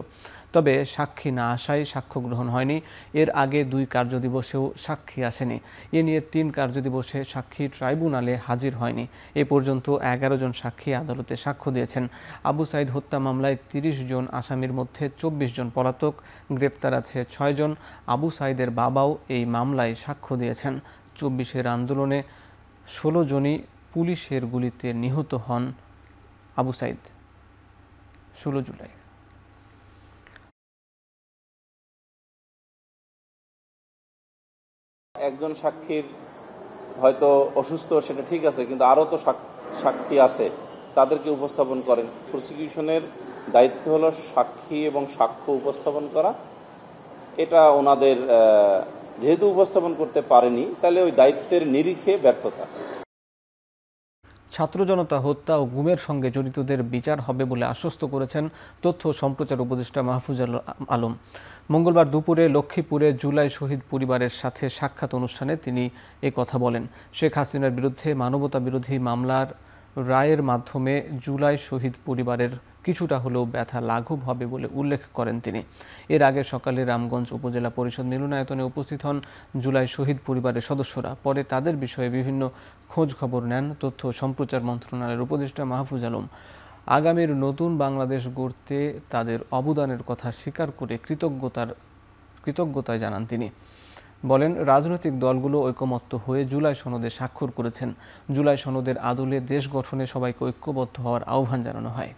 তবে সাক্ষী না আসায় সাক্ষ্য গ্রহণ হয়নি। এর আগে 2 কার্যদিবসেও সাক্ষী আসেনি। এ নিয়ে 3 কার্যদিবসে সাক্ষী ট্রাইব্যুনালে হাজির হয়নি। এ পর্যন্ত 11 জন সাক্ষী আদালতে সাক্ষ্য দিয়েছেন। আবু সাইদ হত্যা মামলায় 30 জন আসামির মধ্যে 24 জন পলাতক, গ্রেপ্তার আছে 6 জন। আবু সাইদের বাবাও এই মামলায় সাক্ষ্য দিয়েছেন। 24-এর আন্দোলনে 16 জনই পুলিশের গুলিতে নিহত হন আবু সাইদ 16 জুলাই। একজন সাক্ষীর হয়তো অসুস্থ, সেটা ঠিক আছে, কিন্তু আরও তো সাক্ষী আছে, তাদেরকে উপস্থাপন করেন। প্রসিকিউশনের দায়িত্ব হলো সাক্ষী এবং সাক্ষ্য উপস্থাপন করা। এটা ওনাদের যেহেতু উপস্থাপন করতে পারেনি, তাহলে ওই দায়িত্বের নিরিখে ব্যর্থতা। ছাত্র জনতা হত্যা ও গুমের সঙ্গে জড়িতদের বিচার হবে বলে আশ্বস্ত করেছেন তথ্য ও সম্প্রচার উপদেষ্টা মাহফুজুল আলম। মঙ্গলবার দুপুরে লক্ষ্মীপুরে জুলাই শহীদ পরিবারের সাথে সাক্ষাৎ অনুষ্ঠানে তিনি এ কথা বলেন। শেখ হাসিনার বিরুদ্ধে মানবতা বিরোধী মামলার রায়ের মাধ্যমে জুলাই শহীদ পরিবারের কিছুটা হলেও ব্যথা লাঘব হবে বলে উল্লেখ করেন তিনি। এর আগে সকালে রামগঞ্জ উপজেলা পরিষদ মিলনায়তনে উপস্থিত হন জুলাই শহীদ পরিবারের সদস্যরা। পরে তাদের বিষয়ে বিভিন্ন খোঁজ খবর নেন তথ্য ও সম্প্রচার মন্ত্রণালয়ের উপদেষ্টা মাহফুজ আলম। আগামীর নতুন বাংলাদেশ গড়তে তাদের অবদানের কথা স্বীকার করে কৃতজ্ঞতায় জানান তিনি। বলেন, রাজনৈতিক দলগুলো ঐকমত্য হয়ে জুলাই সনদে স্বাক্ষর করেছেন। জুলাই সনদের আদলে দেশ গঠনে সবাইকে ঐক্যবদ্ধ হওয়ার আহ্বান জানানো হয়।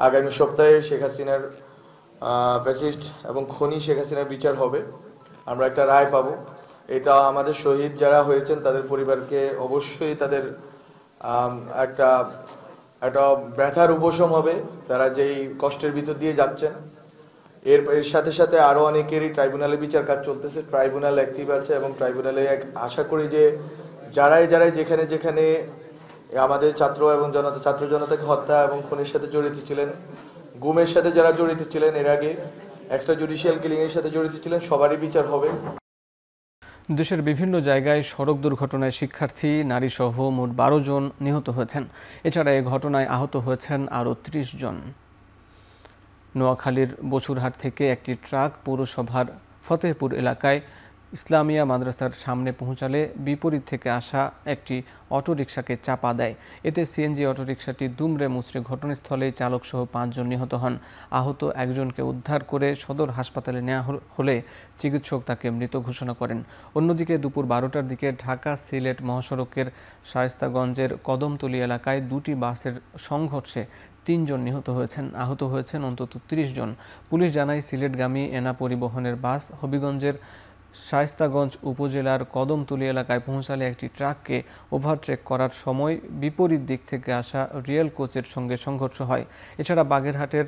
আগামী সপ্তাহে শেখ হাসিনার ফ্যাসিস্ট এবং খনি শেখ হাসিনার বিচার হবে। আমরা একটা রায় পাবো। এটা আমাদের শহীদ যারা হয়েছেন তাদের পরিবারকে অবশ্যই তাদের একটা ব্যথার উপশম হবে, তারা যেই কষ্টের ভিতর দিয়ে যাচ্ছেন। এর সাথে সাথে আরও অনেকেরই ট্রাইব্যুনালে বিচার কাজ চলতেছে, ট্রাইব্যুনাল অ্যাক্টিভ আছে এবং ট্রাইব্যুনালে আশা করি যে যারাই যেখানে যেখানে আমাদের ছাত্র এবং ছাত্র জনতাকে হত্যা এবং খুনের সাথে জড়িত ছিলেন, গুমের সাথে যারা জড়িত ছিলেন, এর আগে এক্সট্রা জুডিশিয়াল কিলিং এর সাথে জড়িত ছিলেন, সবারই বিচার হবে। দেশের বিভিন্ন জায়গায় সড়ক দুর্ঘটনায় শিক্ষার্থী নারীসহ মোট 12 জন নিহত হয়েছেন। এছাড়া এই ঘটনায় আহত হয়েছেন আরও 30 জন। নোয়াখালীর বসুরহাট থেকে একটি ট্রাক পৌরসভার ফতেহপুর এলাকায় ইসলামিয়া মাদ্রাসার সামনে পৌঁছালে বিপরীত থেকে আসা একটি অটোরিকশাকে চাপা দেয়। এতে সিএনজি অটোরিকশাটি দুমড়ে মুচড়ে ঘটনাস্থলেই চালকসহ 5 জন নিহত হন। আহত একজনকে উদ্ধার করে সদর হাসপাতালে নেওয়া হলে চিকিৎসক তাকে মৃত ঘোষণা করেন। অন্যদিকে দুপুর 12টার দিকে ঢাকা সিলেট মহাসড়কের শায়েস্তাগঞ্জের কদমতলী এলাকায় দুটি বাসের সংঘর্ষে 3 জন নিহত হয়েছেন। আহত হয়েছেন অন্তত 30 জন। পুলিশ জানায় সিলেটগামী এনা পরিবহনের বাস হবিগঞ্জের শায়েস্তাগঞ্জ উপজেলার কদমতলী এলাকায় পৌঁছালে একটি ট্রাককে ওভারটেক করার সময় বিপরীত দিক থেকে আসা রিয়েল কোচের সঙ্গে সংঘর্ষ হয়। এছাড়া বাগেরহাটের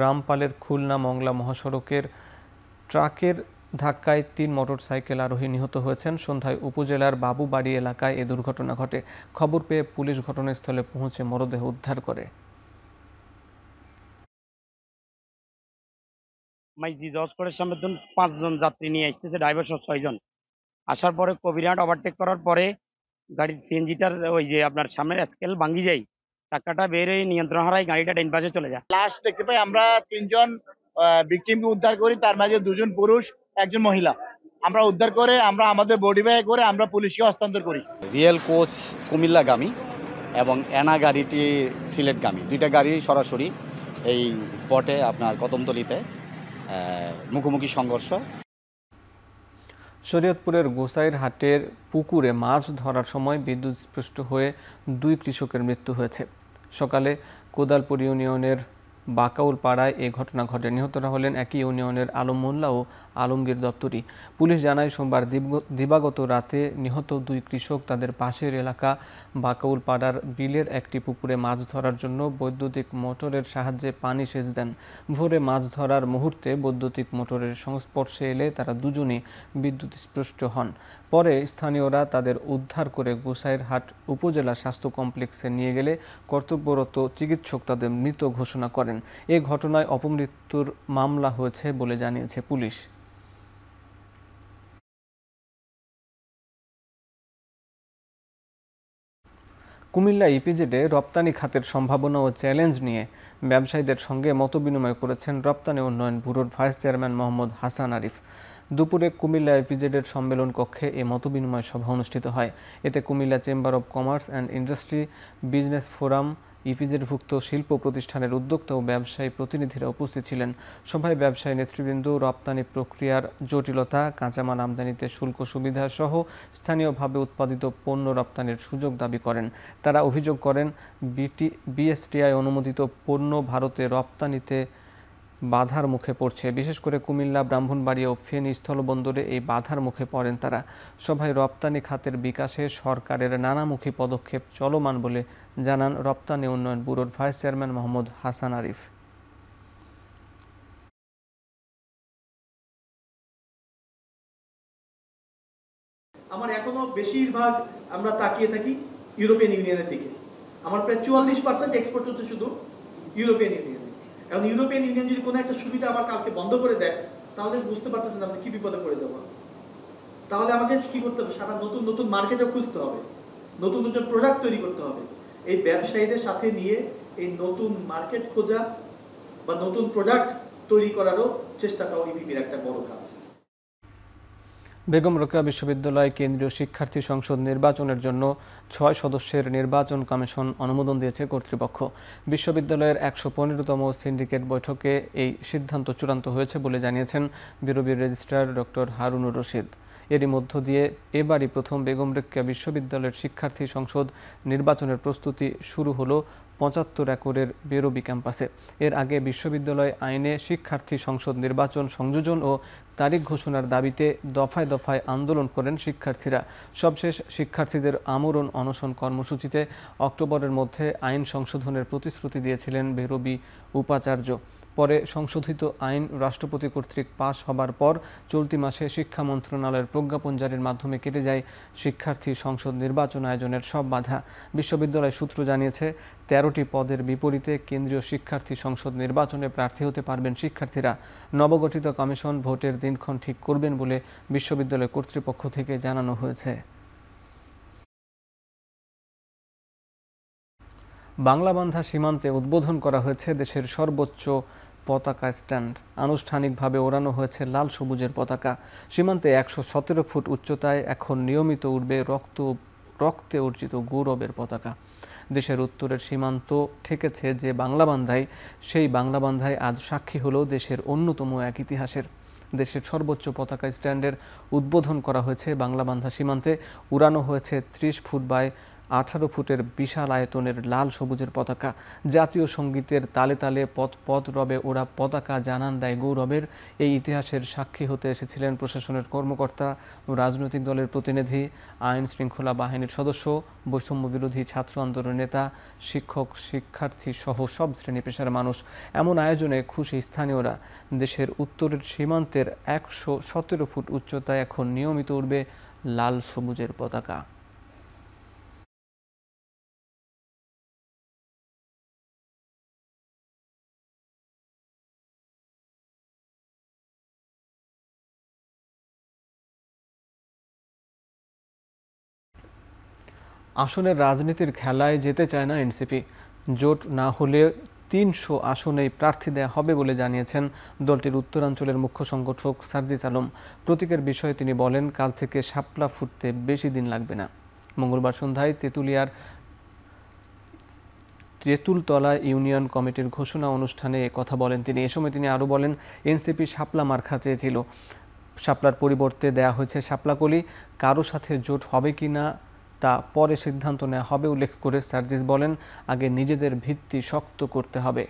রামপালের খুলনা মংলা মহাসড়কের ট্রাকের ধাক্কায় 3 মোটরসাইকেল আরোহী নিহত হয়েছেন। সন্ধ্যায় উপজেলার বাবুবাড়ি এলাকায় এ দুর্ঘটনা ঘটে। খবর পেয়ে পুলিশ ঘটনাস্থলে পৌঁছে মরদেহ উদ্ধার করে। সামনে 5 জন যাত্রী নিয়ে আসতেছে, ড্রাইভার সহ 6 জন। আসার পরে কবিরহাট ওভারটেক করার পরে গাড়ির সিএনজিটার ওই যে আপনার সামনের স্কেল ভাঙি যায়, চাকাটা বের হয়ে নিয়ন্ত্রণ হারায়, গাড়িটা ডাইন পাশে চলে যায়। লাশ দেখতে পাই আমরা 3 জন ভিকটিমকে উদ্ধার করি, তার মাঝে 2 জন পুরুষ 1 জন মহিলা। আমরা উদ্ধার করে আমরা আমাদের বডি ব্যাগ করে আমরা পুলিশকে হস্তান্তর করি। রিয়েল কোচ কুমিল্লাগামী এবং এনা গাড়িটি সিলেটগামী, দুইটা গাড়ি সরাসরি এই স্পটে আপনার কদমতলীতে মুখোমুখি সংঘর্ষ। শরীয়তপুরের গোসাইরহাটের পুকুরে মাছ ধরার সময় বিদ্যুৎস্পৃষ্ট হয়ে 2 কৃষকের মৃত্যু হয়েছে। সকালে কোদালপুর ইউনিয়নের বাকাউল পাড়ায় এই ঘটনা ঘটে। নিহতরা হলেন একই ইউনিয়নের আলম মোল্লা ও আলমগীর দপ্তরি। পুলিশ জানায় সোমবার দিবাগত রাতে নিহত 2 কৃষক তাদের পাশের এলাকা বাকাউল পাড়ার বিলের একটি পুকুরে মাছ ধরার জন্য বৈদ্যুতিক মোটরের সাহায্যে পানি সেচ দেন। ভোরে মাছ ধরার মুহূর্তে বৈদ্যুতিক মোটরের সংস্পর্শে এলে তারা দুজনই বিদ্যুৎস্পৃষ্ট হন। পরে স্থানীয়রা তাদের উদ্ধার করে গোসাইরহাট উপজেলা স্বাস্থ্য কমপ্লেক্সে নিয়ে গেলে কর্তব্যরত চিকিৎসক তাদের মৃত ঘোষণা করেন। এ ঘটনায় অপমৃত্যুর মামলা হয়েছে বলে জানিয়েছে পুলিশ। কুমিল্লা ইপিজেডে রপ্তানি খাতের সম্ভাবনা ও চ্যালেঞ্জ নিয়ে ব্যবসায়ীদের সঙ্গে মতবিনিময় করেছেন রপ্তানি উন্নয়ন ব্যুরোর ভাইস চেয়ারম্যান মোহাম্মদ হাসান আরিফ। দুপুরে কুমিল্লা ইপিজেডের সম্মেলন কক্ষে এ মতবিনিময় সভা অনুষ্ঠিত হয়। এতে Comilla chamber of commerce and industry, business forum, ইপিজেডভুক্ত শিল্প প্রতিষ্ঠানের উদ্যোক্তা ও ব্যবসায়ী প্রতিনিধিরা উপস্থিত ছিলেন। সভায় ব্যবসায়ী নেতৃবৃন্দ রপ্তানি প্রক্রিয়ার জটিলতা, কাঁচামাল আমদানিতে শুল্ক সুবিধা সহ স্থানীয়ভাবে উৎপাদিত পণ্য রপ্তানির সুযোগ দাবি করেন। তারা অভিযোগ করেন বিএসটিআই অনুমোদিত পণ্য ভারতে রপ্তানিতে বাধার মুখে পড়ছে। বিশেষ করে কুমিল্লা, ব্রাহ্মণবাড়িয়া ও ফেনী স্থলবন্দরে এই বাধার মুখে পড়েন তারা। সভায় রপ্তানি খাতের বিকাশে সরকারের নানামুখী পদক্ষেপ চলমান বলে জানান রপ্তানি উন্নয়ন ব্যুরোর ভাইস চেয়ারম্যান মোহাম্মদ হাসান আরিফ। আমার এখনো বেশিরভাগ আমরা তাকিয়ে থাকি ইউরোপিয়ান ইউনিয়নের দিকে। আমার প্রায় 44% এক্সপোর্ট হচ্ছে শুধু ইউরোপিয়ান ইউনিয়ন। এখন ইউরোপিয়ান ইউনিয়ন যদি কোনো একটা সুবিধা আমার কালকে বন্ধ করে দেয়, তাহলে বুঝতে পারতেছেন আপনি কি বিপদে পড়ে যাবো। তাহলে আমাকে কি করতে হবে? সারা নতুন নতুন মার্কেটে খুঁজতে হবে, নতুন নতুন প্রোডাক্ট তৈরি করতে হবে। এই ব্যবসায়ীদের সাথে নিয়ে এই নতুন মার্কেট খোঁজা বা নতুন প্রোডাক্ট তৈরি করারও চেষ্টাটাও ইপিপির একটা বড় কাজ। বেগম রোকেয়া বিশ্ববিদ্যালয় কেন্দ্রীয় শিক্ষার্থী সংসদ নির্বাচনের জন্য 6 সদস্যের নির্বাচন কমিশন অনুমোদন দিয়েছে কর্তৃপক্ষ। বিশ্ববিদ্যালয়ের 115তম সিন্ডিকেট বৈঠকে এই সিদ্ধান্ত চূড়ান্ত হয়েছে বলে জানিয়েছেন বিরোবীর রেজিস্ট্রার ডক্টর হারুনুর রশিদ। এরই মধ্য দিয়ে এবারই প্রথম বেগম রোকেয়া বিশ্ববিদ্যালয়ের শিক্ষার্থী সংসদ নির্বাচনের প্রস্তুতি শুরু হলো 75 একরের বেরোবি ক্যাম্পাসে। এর আগে বিশ্ববিদ্যালয় আইনে শিক্ষার্থী সংসদ নির্বাচন সংযোজন ও তারিখ ঘোষণার দাবিতে দফায় দফায় আন্দোলন করেন শিক্ষার্থীরা। সবশেষ শিক্ষার্থীদের আমরণ অনশন কর্মসূচিতে অক্টোবরের মধ্যে আইন সংশোধনের প্রতিশ্রুতি দিয়েছিলেন বেরোবি উপাচার্য। পরে সংশোধিত আইন রাষ্ট্রপতি কর্তৃক পাশ হবার পর চলতি মাসে শিক্ষা মন্ত্রণালয়ের প্রজ্ঞাপন জারির মাধ্যমে কেটে যায় শিক্ষার্থী সংসদ নির্বাচন আয়োজনের সব বাধা। বিশ্ববিদ্যালয় সূত্র জানিয়েছে ১৩টি পদের বিপরীতে কেন্দ্রীয় শিক্ষার্থী সংসদ নির্বাচনে প্রার্থী হতে পারবেন শিক্ষার্থীরা। নবগঠিত কমিশন ভোটের দিনক্ষণ ঠিক করবেন বলে বিশ্ববিদ্যালয় কর্তৃপক্ষ থেকে জানানো হয়েছে। বাংলাবান্ধা সীমান্তে উদ্বোধন করা হয়েছে দেশের সর্বোচ্চ পতাকা স্ট্যান্ড। আনুষ্ঠানিকভাবে ওড়ানো হয়েছে লাল সবুজের পতাকা। সীমান্তে ১১৭ ফুট উচ্চতায় এখন নিয়মিত উড়বে রক্তে অর্জিত গৌরবের পতাকা। দেশের উত্তরের সীমান্ত ঠেকেছে যে বাংলাবান্ধায়, সেই বাংলাবান্ধায় আজ সাক্ষী হলো দেশের অন্যতম এক ইতিহাসের। দেশের সর্বোচ্চ পতাকা স্ট্যান্ডের উদ্বোধন করা হয়েছে বাংলাবান্ধা সীমান্তে। উড়ানো হয়েছে ৩০ ফুট বাই ১৮ ফুটের বিশাল আয়তনের লাল সবুজের পতাকা। জাতীয় সঙ্গীতের তালে তালে পথ রবে ওরা পতাকা জানান দেয় গৌরবের। এই ইতিহাসের সাক্ষী হতে এসেছিলেন প্রশাসনের কর্মকর্তা, রাজনৈতিক দলের প্রতিনিধি, আইন শৃঙ্খলা বাহিনীর সদস্য, বৈষম্য বিরোধী ছাত্র আন্দোলনের নেতা, শিক্ষক, শিক্ষার্থী সহ সব শ্রেণী পেশার মানুষ। এমন আয়োজনে খুশি স্থানীয়রা। দেশের উত্তরের সীমান্তের ১১৭ ফুট উচ্চতায় এখন নিয়মিত উড়বে লাল সবুজের পতাকা। আসনের রাজনীতির খেলায় যেতে চায় না এনসিপি। জোট না হলে ৩০০ আসনেই প্রার্থী দেয়া হবে বলে জানিয়েছেন দলটির উত্তরাঞ্চলের মুখ্য সংগঠক সার্জিস আলম। প্রতীকের বিষয়ে তিনি বলেন, কাল থেকে শাপলা ফুটতে বেশি দিন লাগবে না। মঙ্গলবার সন্ধ্যায় তেঁতুলিয়ার তেঁতুলতলা ইউনিয়ন কমিটির ঘোষণা অনুষ্ঠানে কথা বলেন তিনি। এ সময় তিনি আরও বলেন, এনসিপি শাপলা মার্কা চেয়েছিল, শাপলার পরিবর্তে দেয়া হয়েছে শাপলাকলি। কারো সাথে জোট হবে কিনা তা পরে সিদ্ধান্ত নেওয়া হবে উল্লেখ করে সার্জিস বলেন, আগে নিজেদের ভিত্তি শক্ত করতে হবে।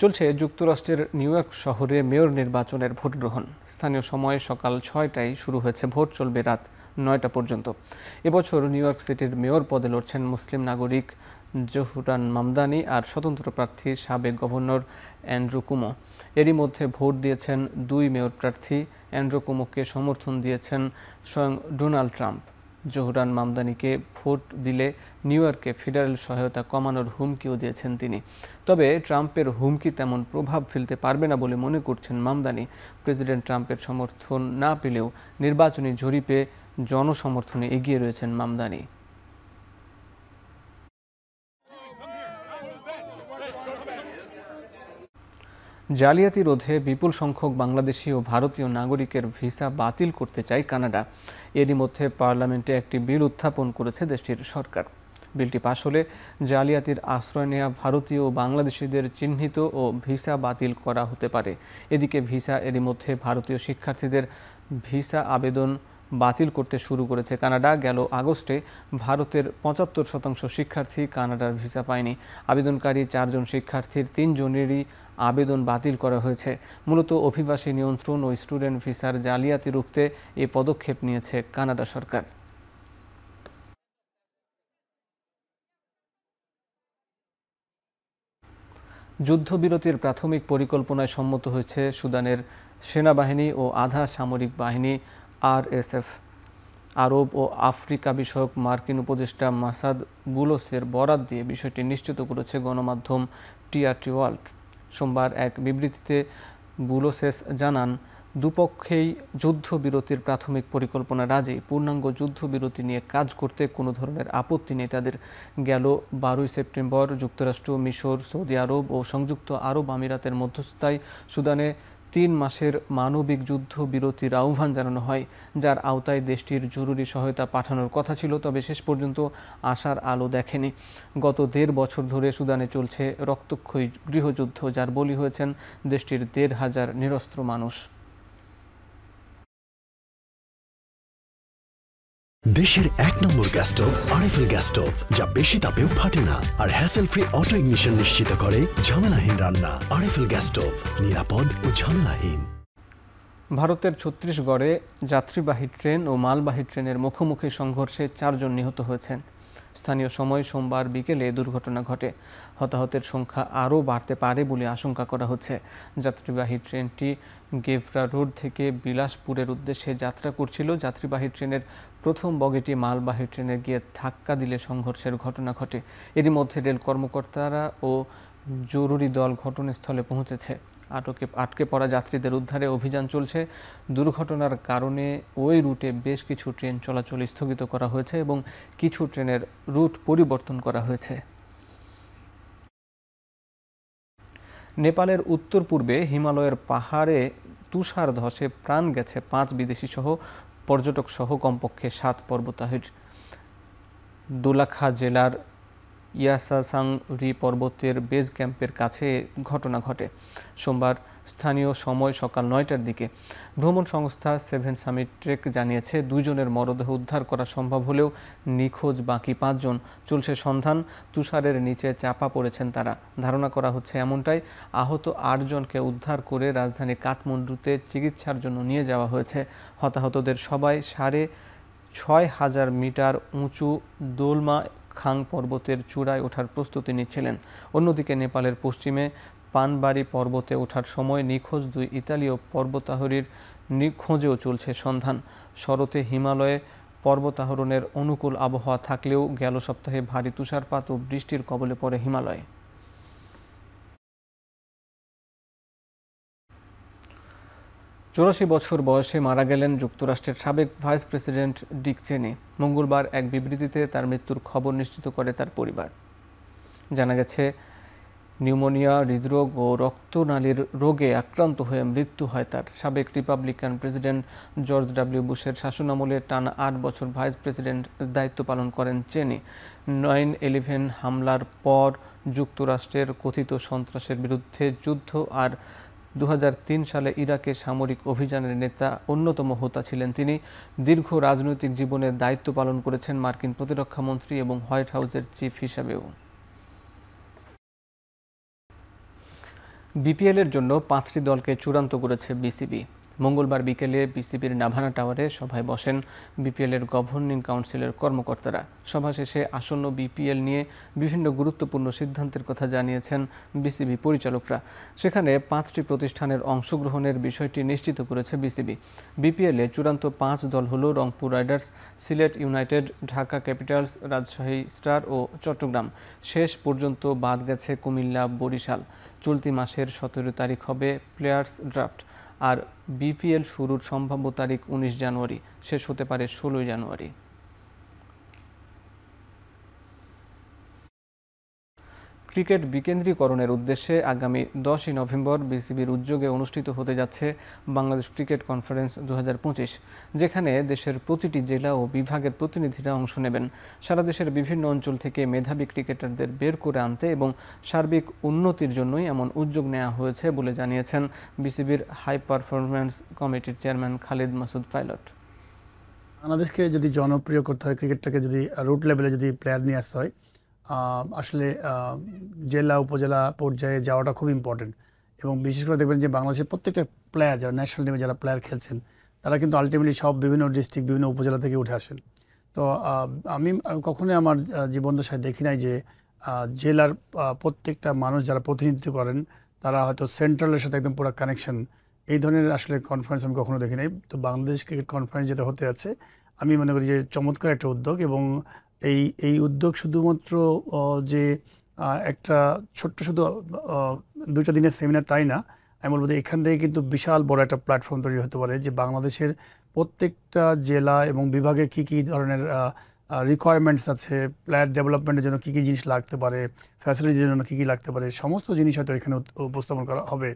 চলছে যুক্তরাষ্ট্রের নিউ ইয়র্ক শহরে মেয়র নির্বাচনের ভোট গ্রহণ। স্থানীয় সময় সকাল ৬টায় শুরু হয়েছে ভোট, চলবে রাত ৯টা পর্যন্ত। এবছর নিউ ইয়র্ক সিটির মেয়র পদে লড়ছেন মুসলিম নাগরিক জোহরান মামদানি আর স্বতন্ত্র প্রার্থী সাবেক গভর্নর অ্যান্ড্রু কুমো। এরই মধ্যে ভোট দিয়েছেন ২ মেয়র প্রার্থী। অ্যান্ড্রু কুমোকে সমর্থন দিয়েছেন স্বয়ং ডোনাল্ড ট্রাম্প। জোহরান মামদানিকে ভোট দিলে নিউ ইয়র্কে ফেডারেল সহায়তা কমানোর হুমকিও দিয়েছেন তিনি। তবে ট্রাম্পের হুমকি তেমন প্রভাব ফেলতে পারবে না বলে মনে করছেন মামদানি। প্রেসিডেন্ট ট্রাম্পের সমর্থন না পেলেও নির্বাচনী জরিপে জনসমর্থনে এগিয়ে রয়েছেন মামদানি। জালিয়াতি রোধে বিপুল সংখ্যক বাংলাদেশি ও ভারতীয় নাগরিকের ভিসা বাতিল করতে চায় কানাডা। এরই মধ্যে পার্লামেন্টে একটি বিল উত্থাপন করেছে দেশটির সরকার। বিলটি পাশ হলে জালিয়াতির আশ্রয় নেওয়া ভারতীয় ও বাংলাদেশিদের চিহ্নিত ও ভিসা বাতিল করা হতে পারে। এদিকে এরই মধ্যে ভারতীয় শিক্ষার্থীদের ভিসা আবেদন বাতিল করতে শুরু করেছে কানাডা। গেল আগস্টে ভারতের ৭৫% শিক্ষার্থী কানাডার ভিসা পায়নি। আবেদনকারী ৪ জন শিক্ষার্থীর ৩ জনেরই আবেদন বাতিল করা হয়েছে। মূলত অভিবাসী নিয়ন্ত্রণ ও স্টুডেন্ট ভিসার জালিয়াতি রুখতে এই পদক্ষেপ নিয়েছে কানাডা সরকার। যুদ্ধবিরতির প্রাথমিক পরিকল্পনায় সম্মত হয়েছে সুদানের সেনাবাহিনী ও আধা সামরিক বাহিনী RSF। আরব ও আফ্রিকা বিষয়ক মার্কিন উপদেষ্টা মাসাদ বুলোসের বরাত দিয়ে বিষয়টি নিশ্চিত করেছে গণমাধ্যম TRT ওয়ার্ল্ড। সোমবার এক বিবৃতিতে বুলোসেস জানান, দুপক্ষেই যুদ্ধবিরতির প্রাথমিক পরিকল্পনা রাজি। পূর্ণাঙ্গ যুদ্ধবিরতি নিয়ে কাজ করতে কোনো ধরনের আপত্তি নেই তাদের। গেল 12 সেপ্টেম্বর যুক্তরাষ্ট্র, মিশর, সৌদি আরব ও সংযুক্ত আরব আমিরাতের মধ্যস্থতায় সুদানে 3 মাসের মানবিক যুদ্ধবিরতির আহ্বান জানানো হয়, যার আওতায় দেশটির জরুরি সহায়তা পাঠানোর কথা ছিল, তবে শেষ পর্যন্ত আশার আলো দেখেনি। গত 1.5 বছর ধরে সুদানে চলছে রক্তক্ষয়ী গৃহযুদ্ধ, যার বলি হয়েছেন দেশটির 1,500 নিরস্ত্র মানুষ। দেশের 1 নম্বর gas stove RFL gas stove, যা বেশি তাপেও ফাটে না আর হ্যাসেল ফ্রি অটো ইগনিশন নিশ্চিত করে ঝামেলাহীন রান্না। আরএফএল গ্যাস স্টোভ, নিরাপদ ও ঝামেলাহীন। ভারতের ছত্তিশগড়ে যাত্রীবাহী ট্রেন ও মালবাহী ট্রেনের মুখোমুখি সংঘর্ষে 4 জন নিহত হয়েছেন। স্থানীয় সময় সোমবার বিকেলে দুর্ঘটনা ঘটে। হতাহতের সংখ্যা আরও বাড়তে পারে বলে আশঙ্কা করা হচ্ছে। যাত্রীবাহী ট্রেনটি গেভরা রোড থেকে বিলাসপুরের উদ্দেশ্যে যাত্রা করছিল। যাত্রীবাহী ট্রেনের প্রথম বগিটি মালবাহী ট্রেনে গিয়ে ধাক্কা দিলে সংঘর্ষের ঘটনা ঘটে। এরই মধ্যে রেল কর্মকর্তারা ও জরুরি দল ঘটনাস্থলে পৌঁছেছে। আটকে পড়া যাত্রীদের উদ্ধারে অভিযান চলছে। দুর্ঘটনার কারণে ওই রুটে বেশ কিছু ট্রেন চলাচল স্থগিত করা হয়েছে এবং কিছু ট্রেনের রুট পরিবর্তন করা হয়েছে। নেপালের উত্তর পূর্বে হিমালয়ের পাহাড়ে তুষার ধসে প্রাণ গেছে 5 বিদেশি সহ পর্যটক সহ কমপক্ষে 7 পর্বতারোহীর। দোলাখা জেলার ইয়াসাসাংরি পর্বতের বেজ ক্যাম্পের কাছে ঘটনা ঘটে সোমবার স্থানীয় সময় সকাল 9টার দিকে। ভ্রমণ সংস্থা 7 সামিট ট্রেক জানিয়েছে 2 জনের মরদেহ উদ্ধার করা সম্ভব হলেও নিখোঁজ বাকি 5 জন। চলছে সন্ধান। তুষারের নিচে চাপা পড়েছেন তারা। ধারণা করা হচ্ছে এমনটাই। আহত 8 জনকে উদ্ধার করে রাজধানী কাঠমান্ডুতে চিকিৎসার জন্য নিয়ে যাওয়া হয়েছে। হতাহতদের সবাই 6500 মিটার উঁচু দোলমা খাং পর্বতের চূড়ায় ওঠার প্রস্তুতি নিচ্ছিলেন। অন্যদিকে নেপালের পশ্চিমে পানবাড়ি পর্বতে ওঠার সময় নিখোঁজ 2 ইতালীয় পর্বতারোহীর খোঁজেও চলছে সন্ধান। শরতে হিমালয়ে পর্বতারোহণের অনুকূল আবহাওয়া থাকলেও গেল সপ্তাহে ভারী তুষারপাত ও বৃষ্টির কবলে পড়ে হিমালয়। চৌরাশি বছর বয়সে মারা গেলেন যুক্তরাষ্ট্রের সাবেক ভাইস প্রেসিডেন্ট ডিক চেনি। মঙ্গলবার এক বিবৃতিতে তার মৃত্যুর খবর নিশ্চিত করে তার পরিবার। জানা গেছে নিউমোনিয়া, হৃদরোগ ও রক্তনালীর রোগে আক্রান্ত হয়ে মৃত্যু হয় তার। সাবেক রিপাবলিকান প্রেসিডেন্ট জর্জ ডব্লিউ বুশের শাসনামলে টানা 8 বছর ভাইস প্রেসিডেন্ট দায়িত্ব পালন করেন চেনি। 9/11 হামলার পর যুক্তরাষ্ট্রের কথিত সন্ত্রাসের বিরুদ্ধে যুদ্ধ আর 2003 সালে ইরাকে সামরিক অভিযানের নেতা অন্যতম হোতা ছিলেন তিনি। দীর্ঘ রাজনৈতিক জীবনে দায়িত্ব পালন করেছেন মার্কিন প্রতিরক্ষা মন্ত্রী এবং হোয়াইট হাউসের চিফ হিসাবেও। বিপিএলের জন্য 5টি দলকে চূড়ান্ত করেছে বিসিবি। মঙ্গলবার বিকেলে বিসিবির নাভানা টাওয়ারে সভায় বসেন বিপিএলের গভর্নিং কাউন্সিলের কর্মকর্তারা। সভা শেষে আসন্ন বিপিএল নিয়ে বিভিন্ন গুরুত্বপূর্ণ সিদ্ধান্তের কথা জানিয়েছেন বিসিবি পরিচালকরা। সেখানে 5টি প্রতিষ্ঠানের অংশগ্রহণের বিষয়টি নিশ্চিত করেছে বিসিবি। বিপিএলে চূড়ান্ত 5 দল হল Rangpur Riders, Sylhet United, Dhaka Capitals, Rajshahi Star ও চট্টগ্রাম। শেষ পর্যন্ত বাদ গেছে কুমিল্লা, বরিশাল। চলতি মাসের 17 তারিখ হবে প্লেয়ার্স ড্রাফট। আর বিপিএল শুরুর সম্ভাব্য তারিখ 19 জানুয়ারি, শেষ হতে পারে 16 জানুয়ারি। ক্রিকেট বিকেন্দ্রীকরণের উদ্দেশ্যে আগামী 10 নভেম্বর বিসিবির উদ্যোগে অনুষ্ঠিত হতে যাচ্ছে বাংলাদেশ ক্রিকেট কনফারেন্স 2025, যেখানে দেশের প্রতিটি জেলা ও বিভাগের প্রতিনিধিরা অংশ নেবেন। সারা দেশের বিভিন্ন অঞ্চল থেকে মেধাবী ক্রিকেটারদের বের করে আনতে এবং সার্বিক উন্নতির জন্যই এমন উদ্যোগ নেওয়া হয়েছে বলে জানিয়েছেন বিসিবির হাই পারফরম্যান্স কমিটির চেয়ারম্যান খালিদ মাসুদ পাইলট। বাংলাদেশকে যদি জনপ্রিয় করতে হয়, ক্রিকেটটাকে যদি রুট লেভেলে যদি প্লেয়ার নিয়ে আসতে হয়, আসলে জেলা উপজেলা পর্যায়ে যাওয়াটা খুব ইম্পর্টেন্ট। এবং বিশেষ করে দেখবেন যে বাংলাদেশের প্রত্যেকটা প্লেয়ার যারা ন্যাশনাল টিমে যারা প্লেয়ার খেলছেন তারা কিন্তু আলটিমেটলি সব বিভিন্ন ডিস্ট্রিক্ট বিভিন্ন উপজেলা থেকে উঠে আসেন। তো আমি কখনোই আমার জীবন দশায় দেখি নাই যে জেলার প্রত্যেকটা মানুষ যারা প্রতিনিধিত্ব করেন তারা হয়তো সেন্ট্রালের সাথে একদম পুরো কানেকশন, এই ধরনের আসলে কনফারেন্স আমি কখনো দেখি নাই। তো বাংলাদেশ ক্রিকেট কনফারেন্স যেটা হতে যাচ্ছে আমি মনে করি যে চমৎকার একটা উদ্যোগ। এবং এই উদ্যোগ শুধুমাত্র যে একটা ছোট্ট শুধু 2টা দিনের সেমিনার তাই না, আমি বলবো যে এখান থেকে কিন্তু বিশাল বড় একটা প্ল্যাটফর্ম তৈরি হতে পারে যে বাংলাদেশের প্রত্যেকটা জেলা এবং বিভাগে কী কী ধরনের রিকোয়ারমেন্টস আছে, প্লেয়ার ডেভেলপমেন্টের জন্য কী কী জিনিস লাগতে পারে, ফ্যাসিলিটির জন্য কী কী লাগতে পারে, সমস্ত জিনিস হয়তো এখানে উপস্থাপন করা হবে।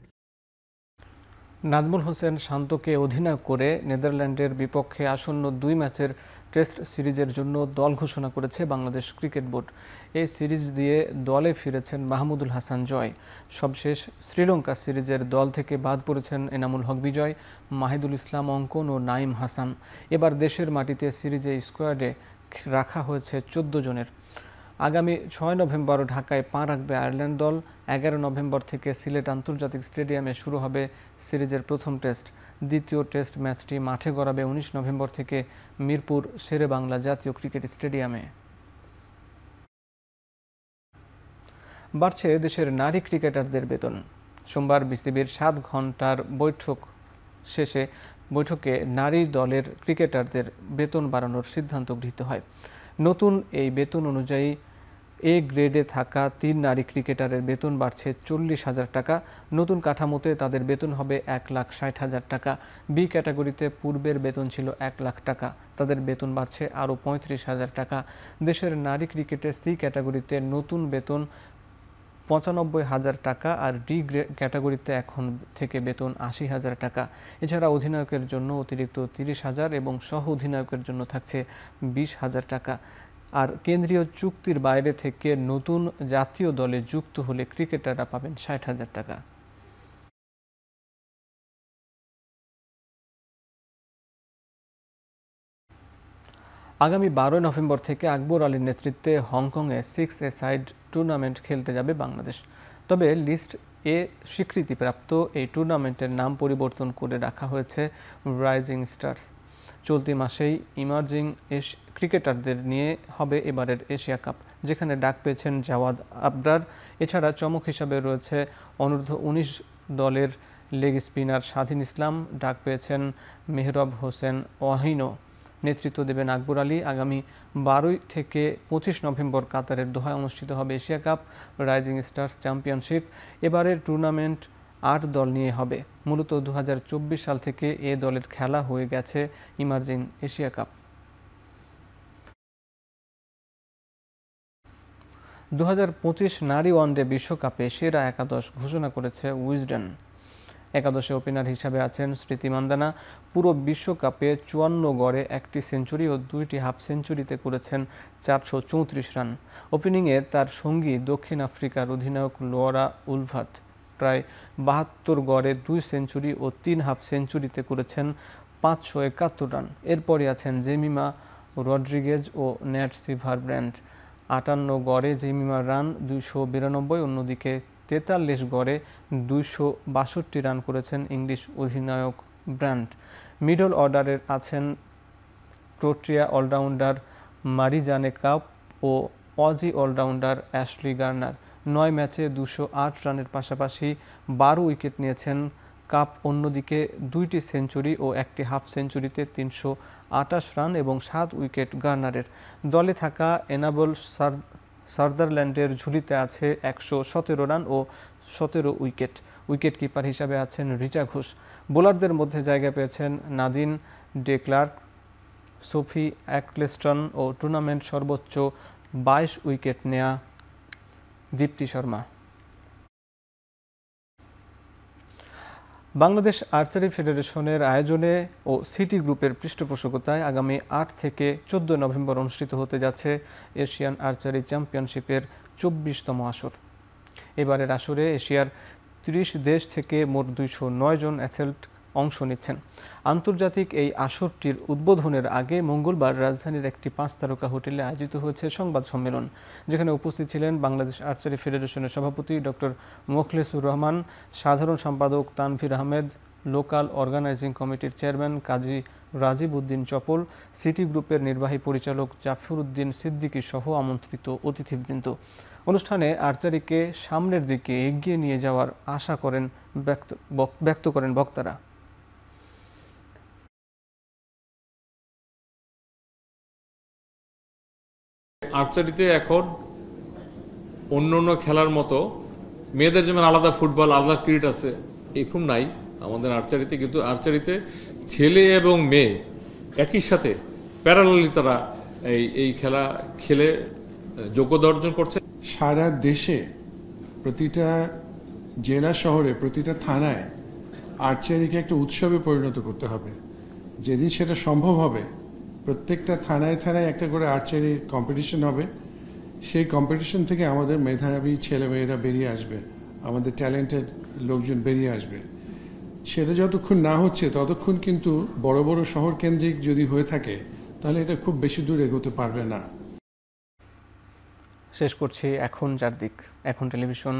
নাজমুল হোসেন শান্তকে অধিনায়ক করে নেদারল্যান্ডের বিপক্ষে আসন্ন 2 ম্যাচের টেস্ট সিরিজের জন্য দল ঘোষণা করেছে বাংলাদেশ ক্রিকেট বোর্ড। এই সিরিজ দিয়ে দলে ফিরেছেন মাহমুদুল হাসান জয়। সবশেষ শ্রীলঙ্কা সিরিজের দল থেকে বাদ পড়েছেন এনামুল হক বিজয়, মাহিদুল ইসলাম অঙ্কন ও নাইম হাসান। এবার দেশের মাটিতে সিরিজে স্কোয়াডে রাখা হয়েছে 14 জনের। আগামী 6 নভেম্বর ঢাকায় পা রাখবে আয়ারল্যান্ড দল। 11 নভেম্বর থেকে সিলেট আন্তর্জাতিক স্টেডিয়ামে শুরু হবে সিরিজের প্রথম টেস্ট। দ্বিতীয় টেস্ট ম্যাচটি মাঠে গড়াবে 19 নভেম্বর থেকে মিরপুর শেরেবাংলা জাতীয় ক্রিকেট স্টেডিয়ামে। বাড়ছে দেশের নারী ক্রিকেটারদের বেতন। সোমবার বিসিবির 7 ঘন্টার বৈঠকে নারী দলের ক্রিকেটারদের বেতন বাড়ানোর সিদ্ধান্ত গৃহীত হয়। নতুন এই বেতন অনুযায়ী এ গ্রেডে থাকা 3 নারী ক্রিকেটারের বেতন বাড়ছে 40,000 টাকা। নতুন কাঠামোতে তাদের বেতন হবে 1,60,000 টাকা। বি ক্যাটাগরিতে পূর্বের বেতন ছিল 1 লাখ টাকা, তাদের বেতন বাড়ছে আরও 35,000 টাকা। দেশের নারী ক্রিকেটে সি ক্যাটাগরিতে নতুন বেতন 95,000 টাকা আর ডি ক্যাটাগরিতে এখন থেকে বেতন 80,000 টাকা। এছাড়া অধিনায়কের জন্য অতিরিক্ত 30,000 এবং সহ অধিনায়কের জন্য থাকছে 20,000 টাকা। আর কেন্দ্রীয় চুক্তির বাইরে থেকে নতুন জাতীয় দলে যুক্ত হলে ক্রিকেটাররা পাবেন 60,000 টাকা। আগামী 12 নভেম্বর থেকে আকবর আলীর নেতৃত্বে হংকংয়ে 6-a-সাইড টুর্নামেন্ট খেলতে যাবে বাংলাদেশ। তবে লিস্ট এ স্বীকৃতিপ্রাপ্ত এই টুর্নামেন্টের নাম পরিবর্তন করে রাখা হয়েছে রাইজিং স্টার্স। চলতি মাসেই ইমার্জিং ক্রিকেটারদের নিয়ে হবে এবারের এশিয়া কাপ, যেখানে ডাক পেয়েছেন জাওয়াদ আবরার। এছাড়া চমক হিসাবে রয়েছে অনূর্ধ্ব 19 দলের লেগ স্পিনার স্বাধীন ইসলাম, ডাক পেয়েছেন মেহরাব হোসেন ওয়াহিনও। নেতৃত্ব দেবেন আকবর আলী। আগামী 12 থেকে 25 নভেম্বর কাতারের দোহায় অনুষ্ঠিত হবে Asia cup rising stars championship. এবারের টুর্নামেন্ট 8 দল নিয়ে হবে। মূলত 2024 সাল থেকে এ দলের খেলা হয়ে গেছে ইমার্জিং এশিয়া কাপ। 2025 নারী ওয়ানডে বিশ্বকাপে সেরা একাদশ ঘোষণা করেছে উইজডেন। একাদশে ওপেনার হিসাবে আছেন স্মৃতি মান্দানা। পুরো বিশ্বকাপে 54 গড়ে 1টি সেঞ্চুরি ও 2টি হাফ সেঞ্চুরিতে করেছেন 434 রান। ওপেনিংয়ে তার সঙ্গী দক্ষিণ আফ্রিকার অধিনায়ক লোরা উলভাত প্রায় 72 গড়ে 2 সেঞ্চুরি ও 3 হাফ সেঞ্চুরিতে করেছেন 571 রান। এরপরই আছেন জেমিমা রড্রিগেজ ও নেট সিভারব্র্যান্ড। 58 গড়ে জেমিমার রান 292, অন্যদিকে 43 গড়ে 262 রান করেছেন ইংলিশ অধিনায়ক ব্র্যান্ড। মিডল অর্ডারে আছেন প্রোটিয়া অলরাউন্ডার মারিজানে কাপ ও অজি অলরাউন্ডার অ্যাশলি গার্নার। 9 ম্যাচে 208 রানের পাশাপাশি 12 উইকেট নিয়েছেন কাপ। অন্যদিকে 2টি সেঞ্চুরি ও 1টি হাফ সেঞ্চুরিতে 328 রান এবং 7 উইকেট গার্নারের। দলে থাকা এনাবল সাদারল্যান্ডের ঝুলিতে আছে 117 রান ও 17 উইকেট। উইকেট কিপার হিসাবে আছেন রিচা ঘোষ। বোলারদের মধ্যে জায়গা পেয়েছেন নাদিন ডে ক্লার্ক, সোফি অ্যাকলেস্টন ও টুর্নামেন্ট সর্বোচ্চ 22 উইকেট নেয়া দীপ্তি শর্মা। বাংলাদেশ আর্চারি ফেডারেশনের আয়োজনে ও সিটি গ্রুপের পৃষ্ঠপোষকতায় আগামী 8 থেকে 14 নভেম্বর অনুষ্ঠিত হতে যাচ্ছে এশিয়ান আর্চারি চ্যাম্পিয়নশিপের 24তম আসর। এবারের আসরে এশিয়ার 30 দেশ থেকে মোট 209 জন অ্যাথলেট অংশ নিচ্ছেন। আন্তর্জাতিক এই আসরটির উদ্বোধনের আগে মঙ্গলবার রাজধানীর একটি 5 তারকা হোটেলে আয়োজিত হয়েছে সংবাদ সম্মেলন, যেখানে উপস্থিত ছিলেন বাংলাদেশ আর্চারি ফেডারেশনের সভাপতি ডক্টর মোখলেসুর রহমান, সাধারণ সম্পাদক তানভীর আহমেদ, লোকাল অর্গানাইজিং কমিটির চেয়ারম্যান কাজী রাজীব উদ্দিন চপল, সিটি গ্রুপের নির্বাহী পরিচালক জাফর উদ্দিন সিদ্দিকী সহ আমন্ত্রিত অতিথিবৃন্দ। অনুষ্ঠানে আর্চারিকে সামনের দিকে এগিয়ে নিয়ে যাওয়ার আশা ব্যক্ত করেন বক্তারা। আর্চারিতে এখন অন্য অন্য খেলার মতো মেয়েদের যেমন আলাদা ফুটবল, আলাদা ক্রিকেট আছে, এরকম নাই আমাদের আর্চারিতে। কিন্তু আর্চারিতে ছেলে এবং মেয়ে একই সাথে প্যারালালি তারা এই খেলা খেলে যোগ্যতা অর্জন করছে। সারা দেশে প্রতিটা জেলা শহরে প্রতিটা থানায় আর্চারিকে একটা উৎসবে পরিণত করতে হবে। যেদিন সেটা সম্ভব হবে প্রত্যেকটা থানায় থানায় একটা করে আর্চারি কম্পিটিশন হবে। সেই কম্পিটিশন থেকে আমাদের মেধাবী ছেলেমেয়েরা বেরিয়ে আসবে, আমাদের ট্যালেন্টেড লোকজন বেরিয়ে আসবে। সেটা যতক্ষণ না হচ্ছে ততক্ষণ কিন্তু বড় বড় শহর কেন্দ্রিক যদি হয়ে থাকে তাহলে এটা খুব বেশি দূর এগোতে পারবে না। শেষ করছি এখন চারদিক। এখন টেলিভিশন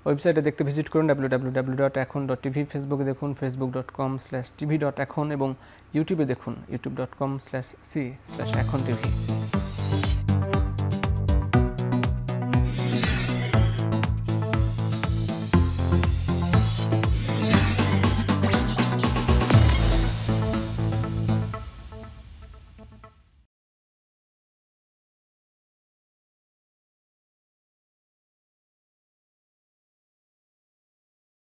ওয়েবসাইটে দেখতে ভিজিট করুন www.ekhon.tv, ফেসবুকে দেখুন facebook.com/tv.ekhon এবং ইউটিউবে দেখুন youtube.com/c/ekhon tv।